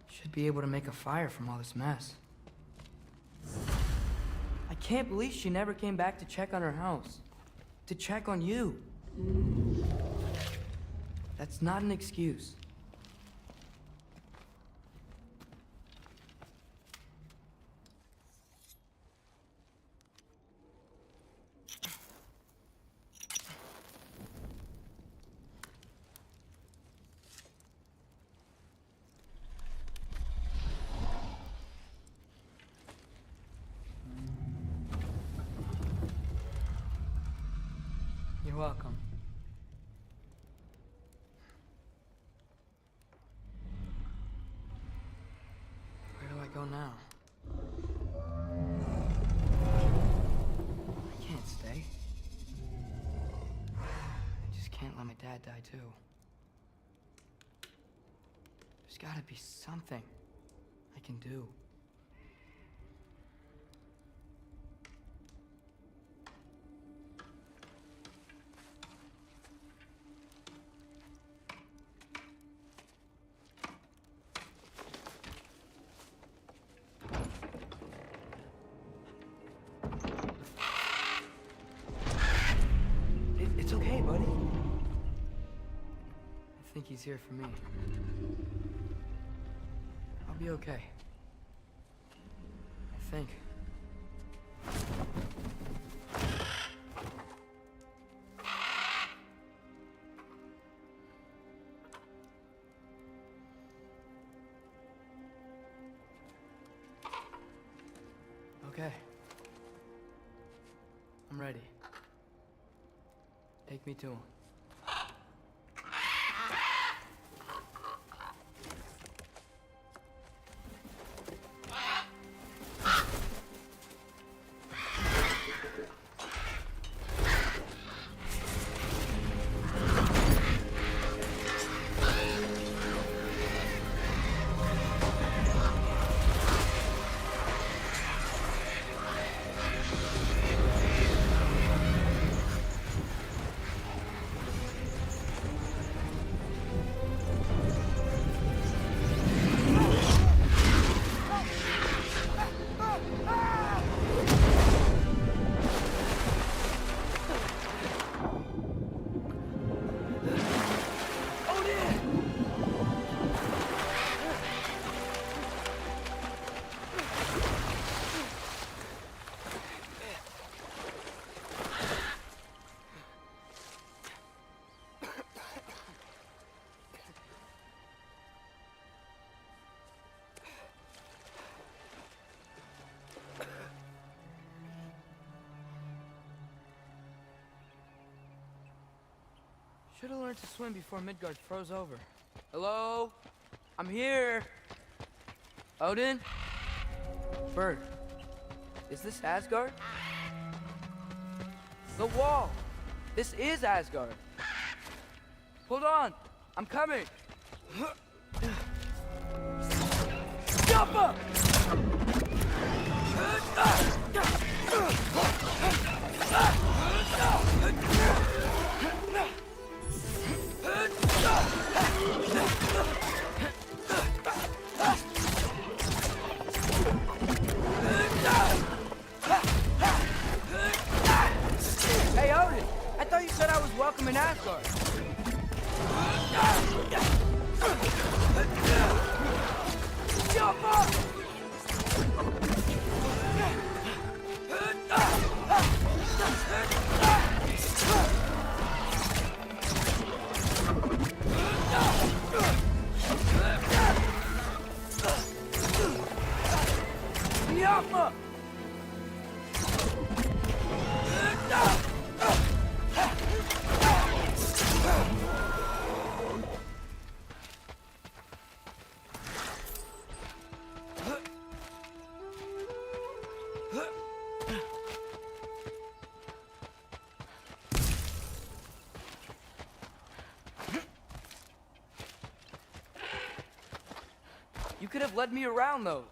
Should be able to make a fire from all this mess. I can't believe she never came back to check on her house. To check on you. That's not an excuse. You're welcome. Where do I go now? I can't stay. I just can't let my dad die too. There's gotta be something I can do. It's okay, buddy. I think he's here for me. I'll be okay. I think. Okay. I'm ready. Take me to him. Should have learned to swim before Midgard froze over. Hello? I'm here. Odin? Bird. Is this Asgard? The wall! This is Asgard! Hold on! I'm coming! Jump up! Yapma! You could have led me around those.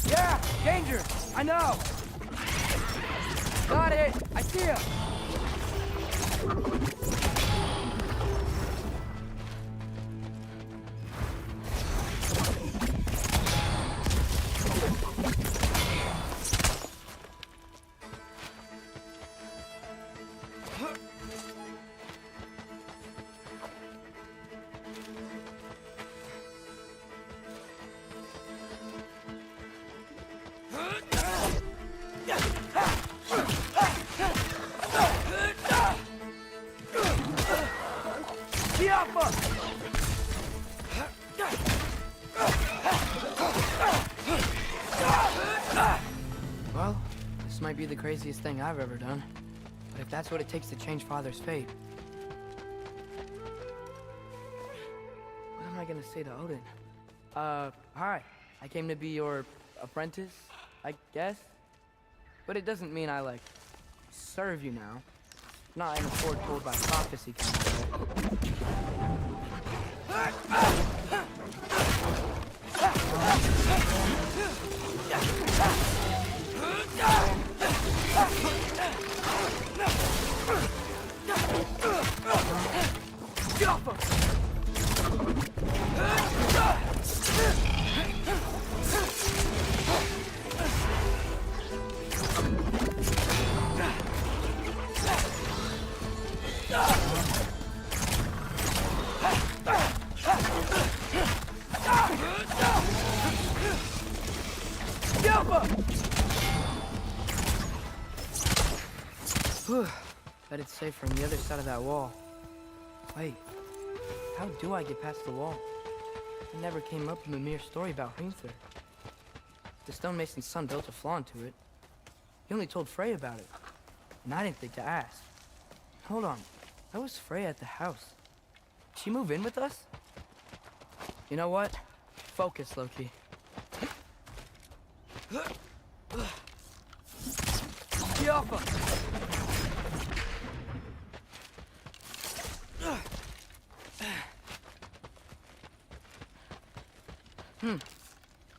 Yeah, danger! I know! Got it! I see him! Well, this might be the craziest thing I've ever done. But if that's what it takes to change Father's fate... What am I gonna say to Odin? Hi. I came to be your apprentice, I guess? But it doesn't mean I, like, serve you now. Not in a foretold by prophecy kind of way. Bet it's safe from the other side of that wall. Wait, how do I get past the wall? It never came up in the mere story about Hrimthur. The stonemason's son built a flaw into it. He only told Frey about it, and I didn't think to ask. Hold on, how was Frey at the house? Did she move in with us? You know what? Focus, Loki.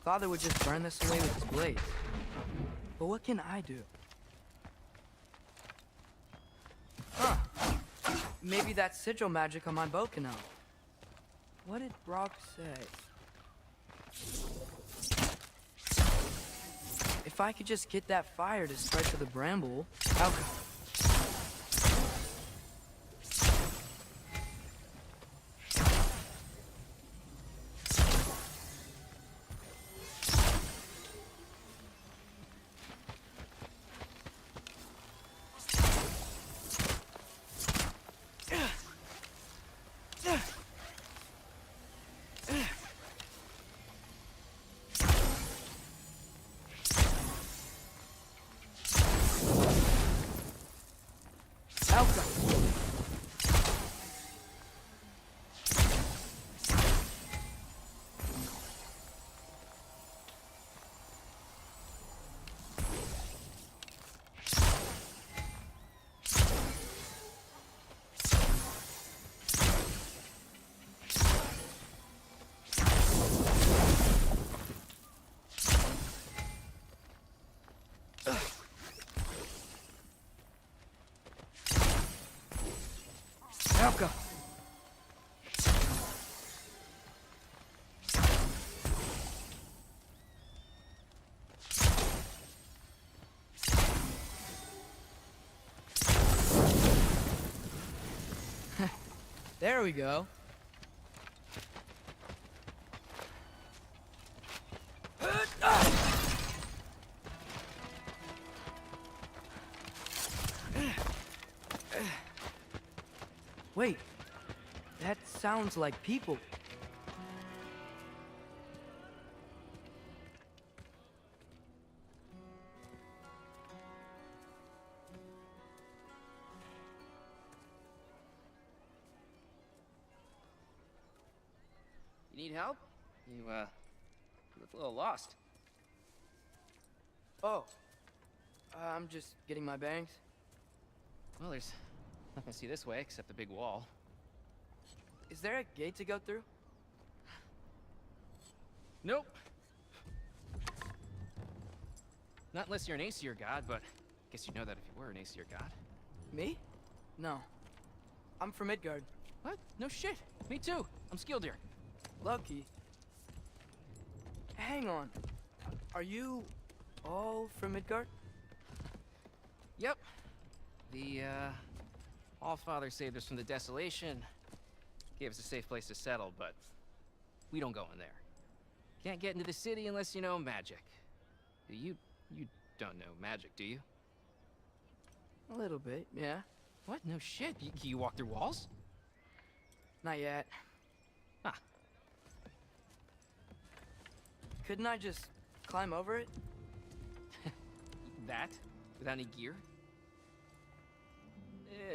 Father would just burn this away with his blades. But what can I do? Huh. Maybe that sigil magic on my bow can help. What did Brock say? If I could just get that fire to spread to the bramble, how could... Malka. There we go. Wait, that sounds like people. You need help? You look a little lost. Oh, I'm just getting my bearings. Well, there's nothing to see this way except the big wall. Is there a gate to go through? Nope. Not unless you're an Aesir god, but I guess you'd know that if you were an Aesir god. Me? No. I'm from Midgard. What? No shit. Me too. I'm Skildir. Lucky. Hang on. Are you all from Midgard? Yep. The, Allfather saved us from the desolation. Gave us a safe place to settle, but we don't go in there. Can't get into the city unless you know magic. You don't know magic, do you? A little bit, yeah. What? No shit. You walk through walls? Not yet. Huh. Couldn't I just climb over it? That? Without any gear?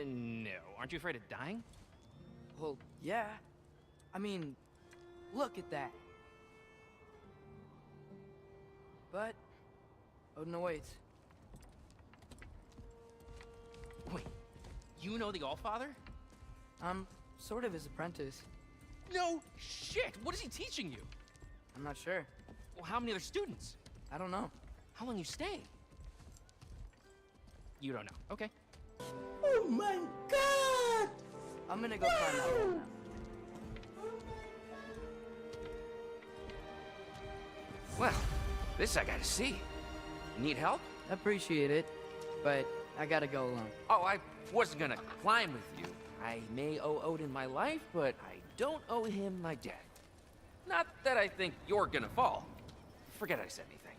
No. Aren't you afraid of dying? Well, yeah. I mean, look at that. But Odin awaits. Wait, you know the Allfather? I'm sort of his apprentice. No shit! What is he teaching you? I'm not sure. Well, how many other students? I don't know. How long you stay? You don't know. Okay. Oh my god! I'm gonna go find out now. Well, this I gotta see. You need help? Appreciate it, but I gotta go alone. Oh, I wasn't gonna climb with you. I may owe Odin my life, but I don't owe him my death. Not that I think you're gonna fall. Forget I said anything.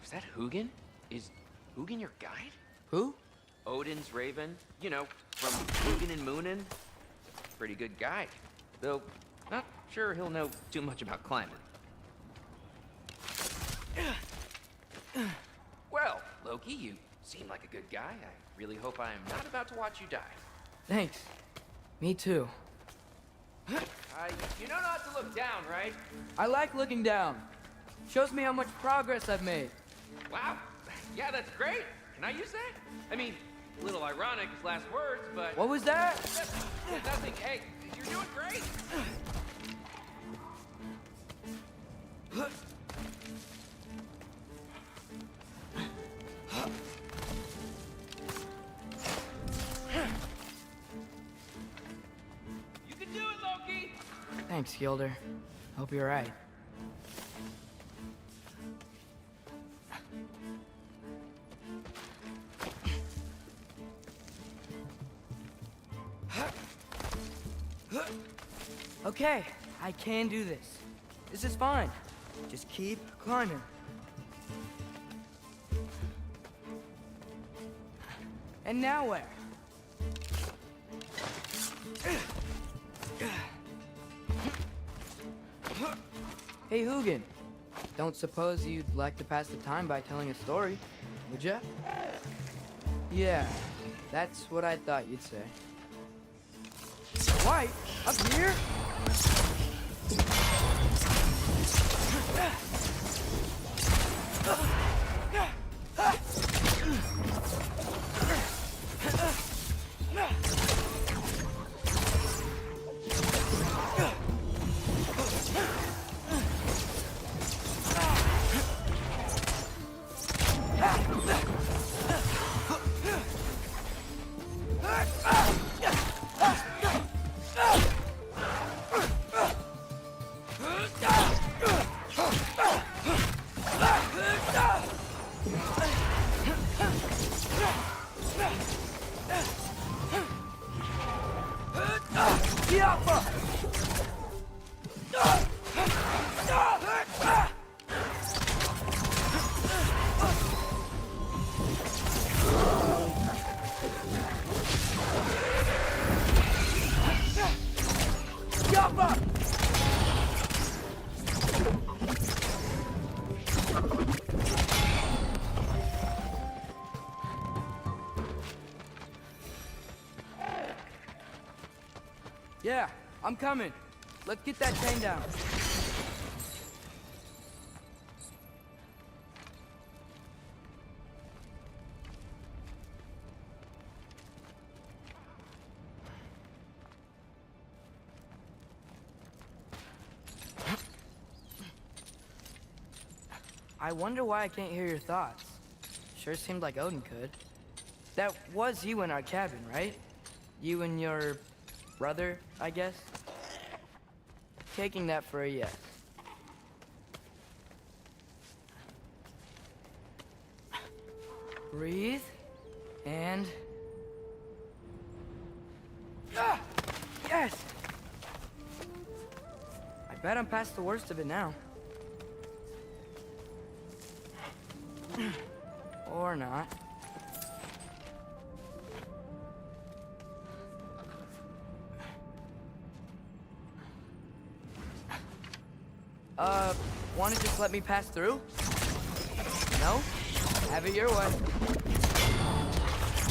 Is that Hugin? Is Hugin your guide? Who? Odin's raven. You know, from Hugin and Moonin. Pretty good guy. Though, not sure he'll know too much about climbing. Well, Loki, you seem like a good guy. I really hope I am not about to watch you die. Thanks. Me too. You know not to look down, right? I like looking down. Shows me how much progress I've made. Wow. Yeah, that's great. Can I use that? I mean, a little ironic as last words, but... What was that? Nothing. Hey, you're doing great. You can do it, Loki. Thanks, Gilder. Hope you're right. Okay, I can do this. This is fine. Just keep climbing. And now where? Hey, Hugin. Don't suppose you'd like to pass the time by telling a story, would ya? Yeah, that's what I thought you'd say. White? Up here? Yeah, I'm coming. Let's get that chain down. I wonder why I can't hear your thoughts. Sure seemed like Odin could. That was you in our cabin, right? You and your brother, I guess? Taking that for a yes. Breathe, and... Ah! Yes! I bet I'm past the worst of it now. Or not. Wanna just let me pass through? No? Have it your way.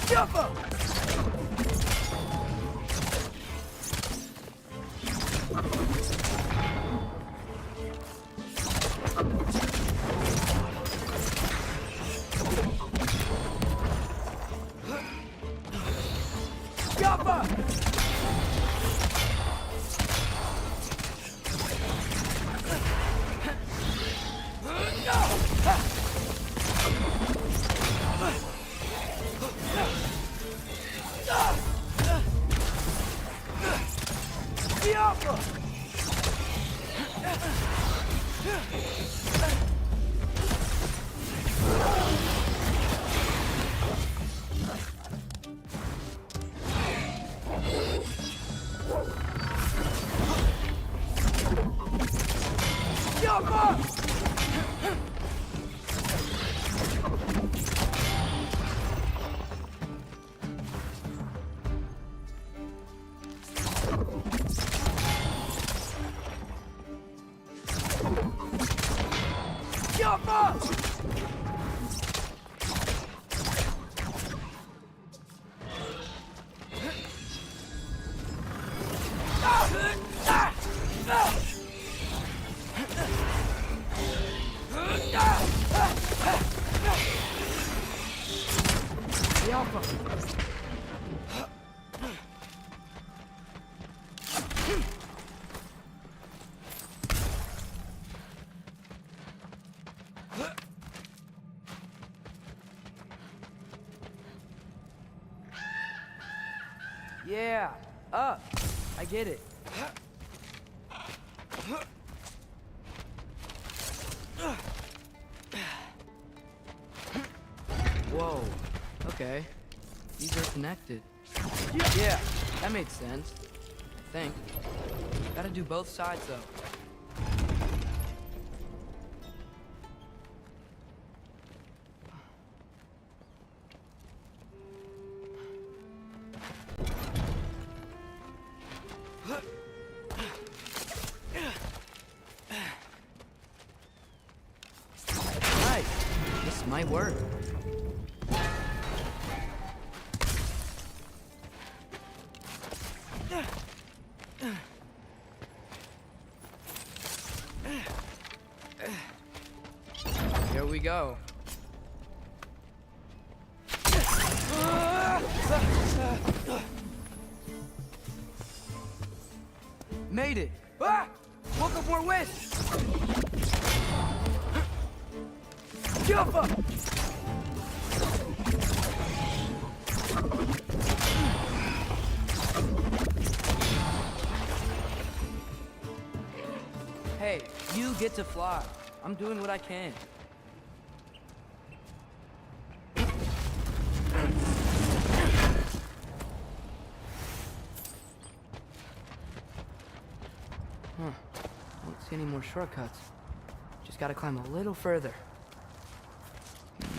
Jump up! Jump up! Yeah, up. I get it. Whoa. Okay. These are connected. Yeah, that makes sense. I think. Gotta do both sides, though. Might work. Here we go. Made it. Ah! Woke up more wind. Jump up! Hey, you get to fly. I'm doing what I can. Huh. Don't see any more shortcuts. Just gotta climb a little further.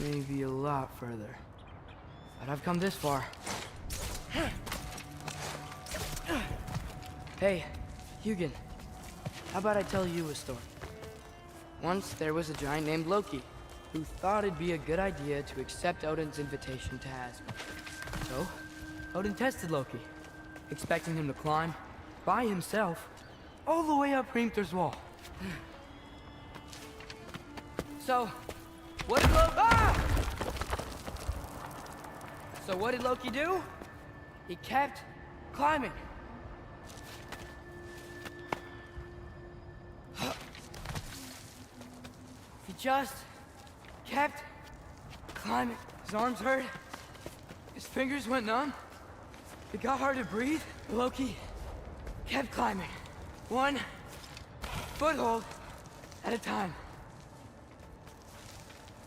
Maybe a lot further. But I've come this far. Hey, Hugin. How about I tell you a story? Once there was a giant named Loki, who thought it'd be a good idea to accept Odin's invitation to Asgard. So, Odin tested Loki, expecting him to climb, by himself, all the way up Hrimthur's wall. So, what did Loki... Ah! So what did Loki do? He kept climbing. He just kept climbing. His arms hurt. His fingers went numb. It got hard to breathe. Loki kept climbing. One foothold at a time.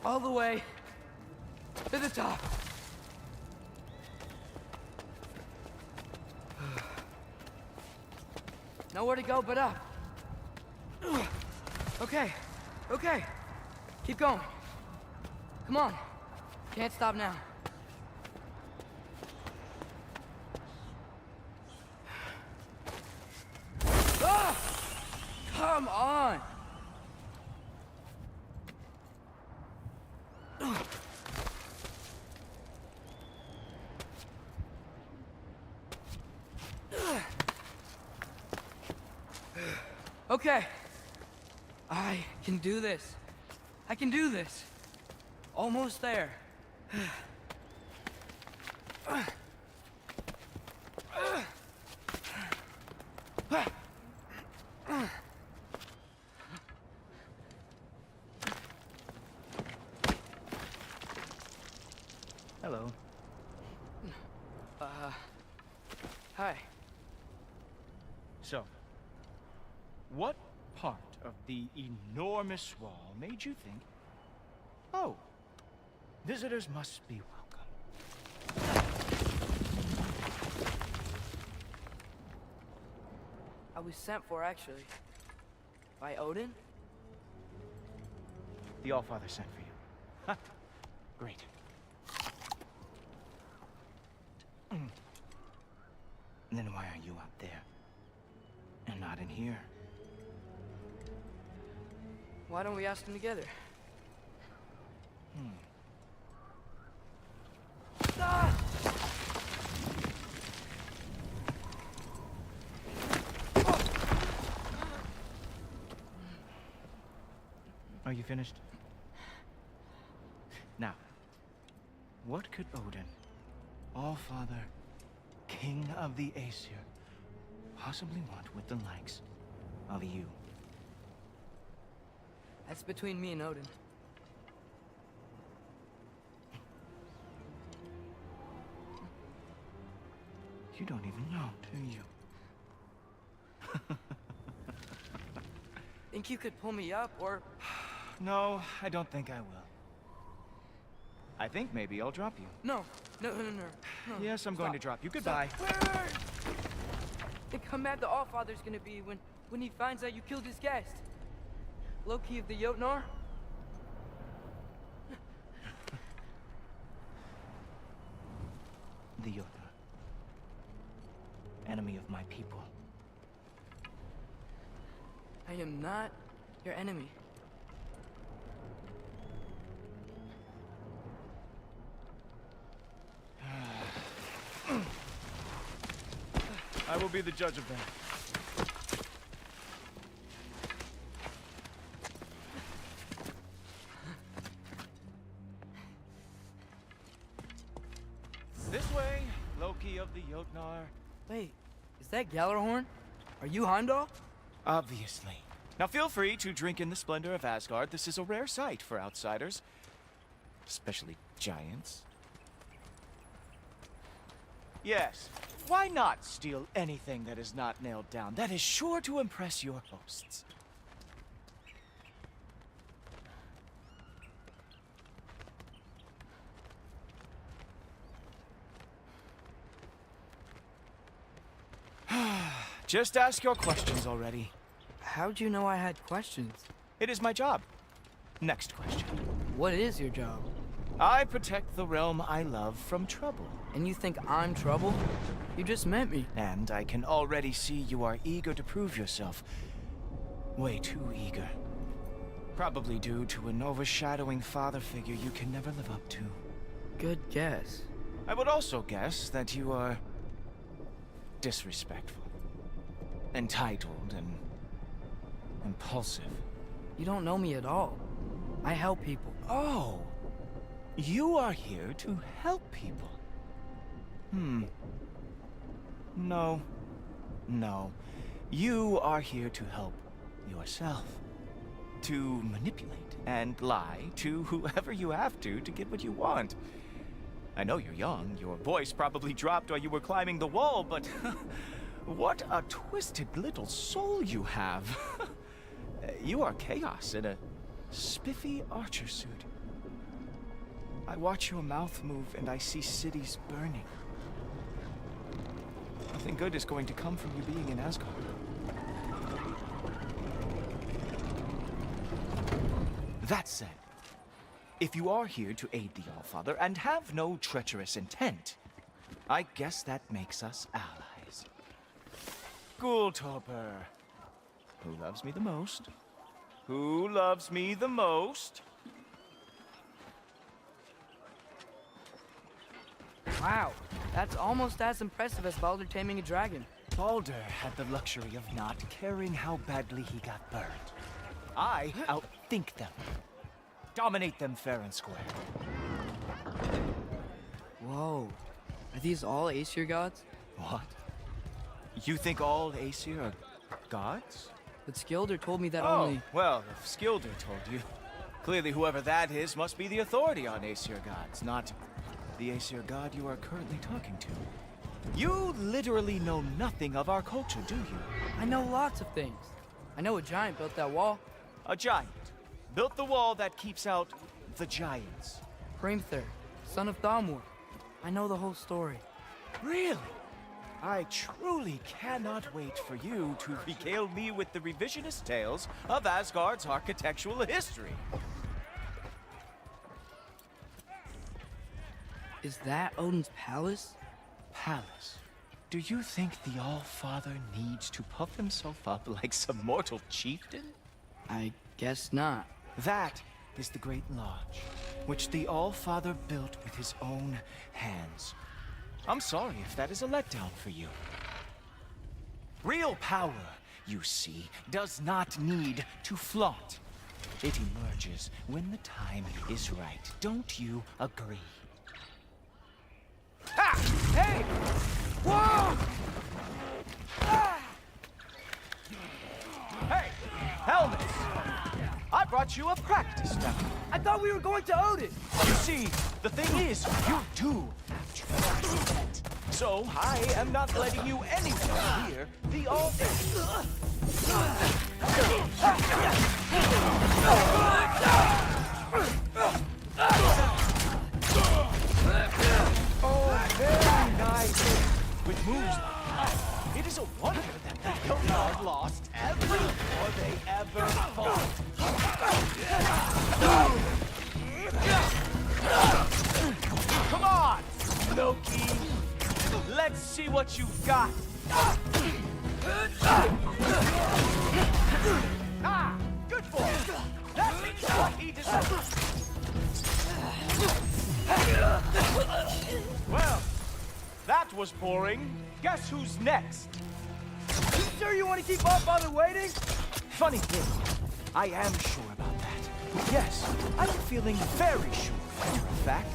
All the way to the top. Nowhere to go but up. Okay, okay. Keep going. Come on. Can't stop now. Ah! Come on! Okay. I can do this. I can do this. Almost there. Hello. Hi. So, what part of the enormous wall made you think, oh, visitors must be welcome? I was sent for, actually. By Odin? The Allfather sent for you. Huh. Great. And then why are you out there? And not in here? Why don't we ask them together? Ah! Are you finished? Now, what could Odin, Allfather, King of the Aesir, possibly want with the likes of you? That's between me and Odin. You don't even know, do you? Think you could pull me up, or... No, I don't think I will. I think maybe I'll drop you. No. Yes, I'm going to drop you. Goodbye. Stop. Think how mad the Allfather's gonna be when he finds out you killed his guest. Loki of the Jotnar? The Jotnar. Enemy of my people. I am not your enemy. I will be the judge of that. This way, Loki of the Jotnar. Wait, is that Gjallarhorn? Are you Heimdall? Obviously. Now feel free to drink in the splendor of Asgard. This is a rare sight for outsiders. Especially giants. Yes, why not steal anything that is not nailed down? That is sure to impress your hosts. Just ask your questions already. How'd you know I had questions? It is my job. Next question. What is your job? I protect the realm I love from trouble. And you think I'm trouble? You just met me. And I can already see you are eager to prove yourself. Way too eager. Probably due to an overshadowing father figure you can never live up to. Good guess. I would also guess that you are disrespectful, entitled, and impulsive. You don't know me at all. I help people. Oh, you are here to help people. No. You are here to help yourself. To manipulate and lie to whoever you have to get what you want. I know you're young. Your voice probably dropped while you were climbing the wall, but what a twisted little soul you have. You are chaos in a spiffy archer suit. I watch your mouth move and I see cities burning. Nothing good is going to come from you being in Asgard. That said, if you are here to aid the Allfather and have no treacherous intent, I guess that makes us allies. Ghoultorper. Who loves me the most? Who loves me the most? Wow, that's almost as impressive as Baldur taming a dragon. Baldur had the luxury of not caring how badly he got burned. I outthink them. Dominate them fair and square. Whoa. Are these all Aesir gods? What? You think all Aesir are gods? But Skilder told me that Oh, only... well, if Skilder told you, clearly whoever that is must be the authority on Aesir gods, not the Aesir god you are currently talking to. You literally know nothing of our culture, do you? I know lots of things. I know a giant built that wall. A giant built the wall that keeps out the giants. Hrimthur, son of Thamur. I know the whole story. Really? I truly cannot wait for you to regale me with the revisionist tales of Asgard's architectural history. Is that Odin's palace? Palace? Do you think the All-Father needs to puff himself up like some mortal chieftain? I guess not. That is the Great Lodge, which the All-Father built with his own hands. I'm sorry if that is a letdown for you. Real power, you see, does not need to flaunt. It emerges when the time is right. Don't you agree? Ha! Hey! Whoa! Ah! Hey! Helmets! I brought you a practice round. I thought we were going to Odin! You see, the thing is, you do have trust. So, I am not letting you anywhere near the altar. Oh, very nice. With moves like that, it is a wonder that the Hillguard lost every war they ever fought. Come on, Loki. Let's see what you've got. Ah, good for him. That's what he deserves. Well, that was boring. Guess who's next? You sure you want to keep All-Father waiting? Funny thing, I am sure about that. Yes, I'm feeling very sure, matter of fact.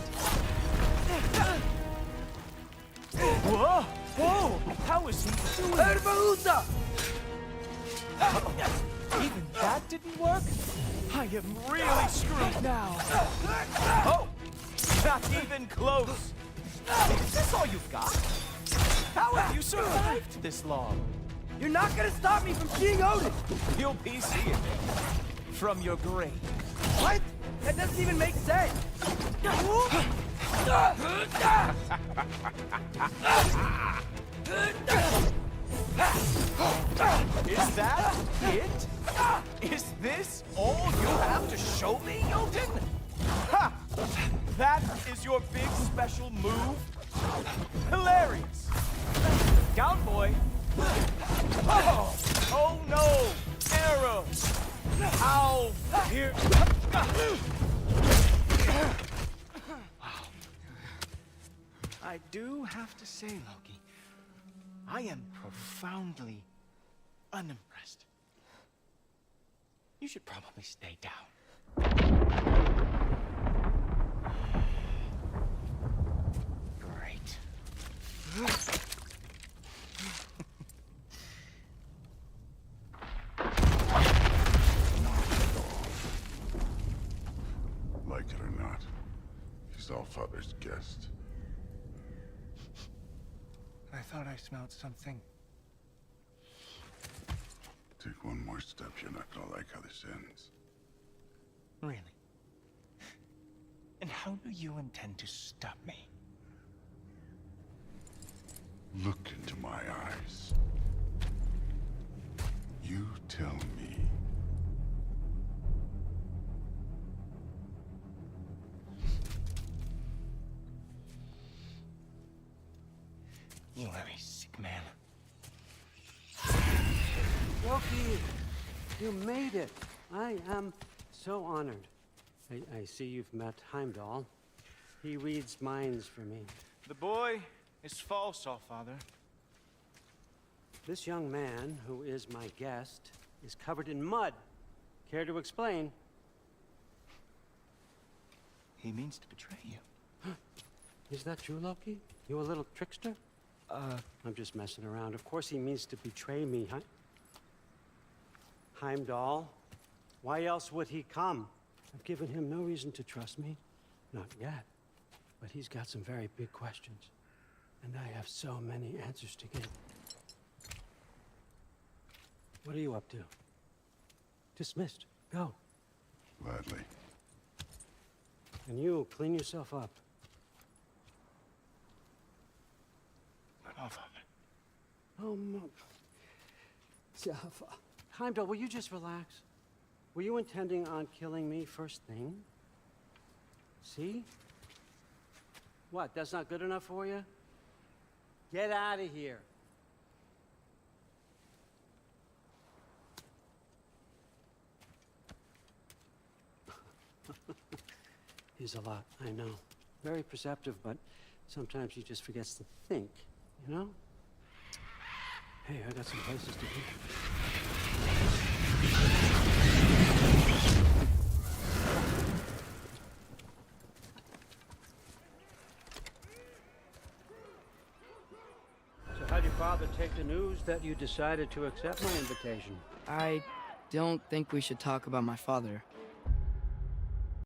Whoa! Whoa! How is he doing? Erbalusa! Even that didn't work? I am really screwed now. Oh! Not even close! Is this all you've got? How have you survived this long? You're not gonna stop me from seeing Odin! You'll be seeing it from your grave. What? That doesn't even make sense! Is that it? Is this all you have to show me, Odin? Ha! That is your big special move? Hilarious! Down, boy! Oh! Oh no! Arrow! Ow! Here! I do have to say, Loki, I am profoundly unimpressed. You should probably stay down. Great. Like it or not, he's Allfather's guest. I thought I smelled something. Take one more step, you're not gonna like how this ends. Really? And how do you intend to stop me? Look into my eyes. You tell me. You are a sick man. Loki, you made it. I am so honored. I see you've met Heimdall. He reads minds for me. The boy is false, Allfather. This young man, who is my guest, is covered in mud. Care to explain? He means to betray you. Is that true, Loki? You a little trickster? I'm just messing around. Of course he means to betray me, Heimdall. Why else would he come? I've given him no reason to trust me. Not yet. But he's got some very big questions. And I have so many answers to give. What are you up to? Dismissed. Go. Gladly. And you, clean yourself up. Oh, Heimdall, will you just relax? Were you intending on killing me first thing? See? What, that's not good enough for you? Get out of here. He's a lot, I know. Very perceptive, but sometimes he just forgets to think, you know? Hey, I got some places to be. So how'd your father take the news that you decided to accept my invitation? I don't think we should talk about my father.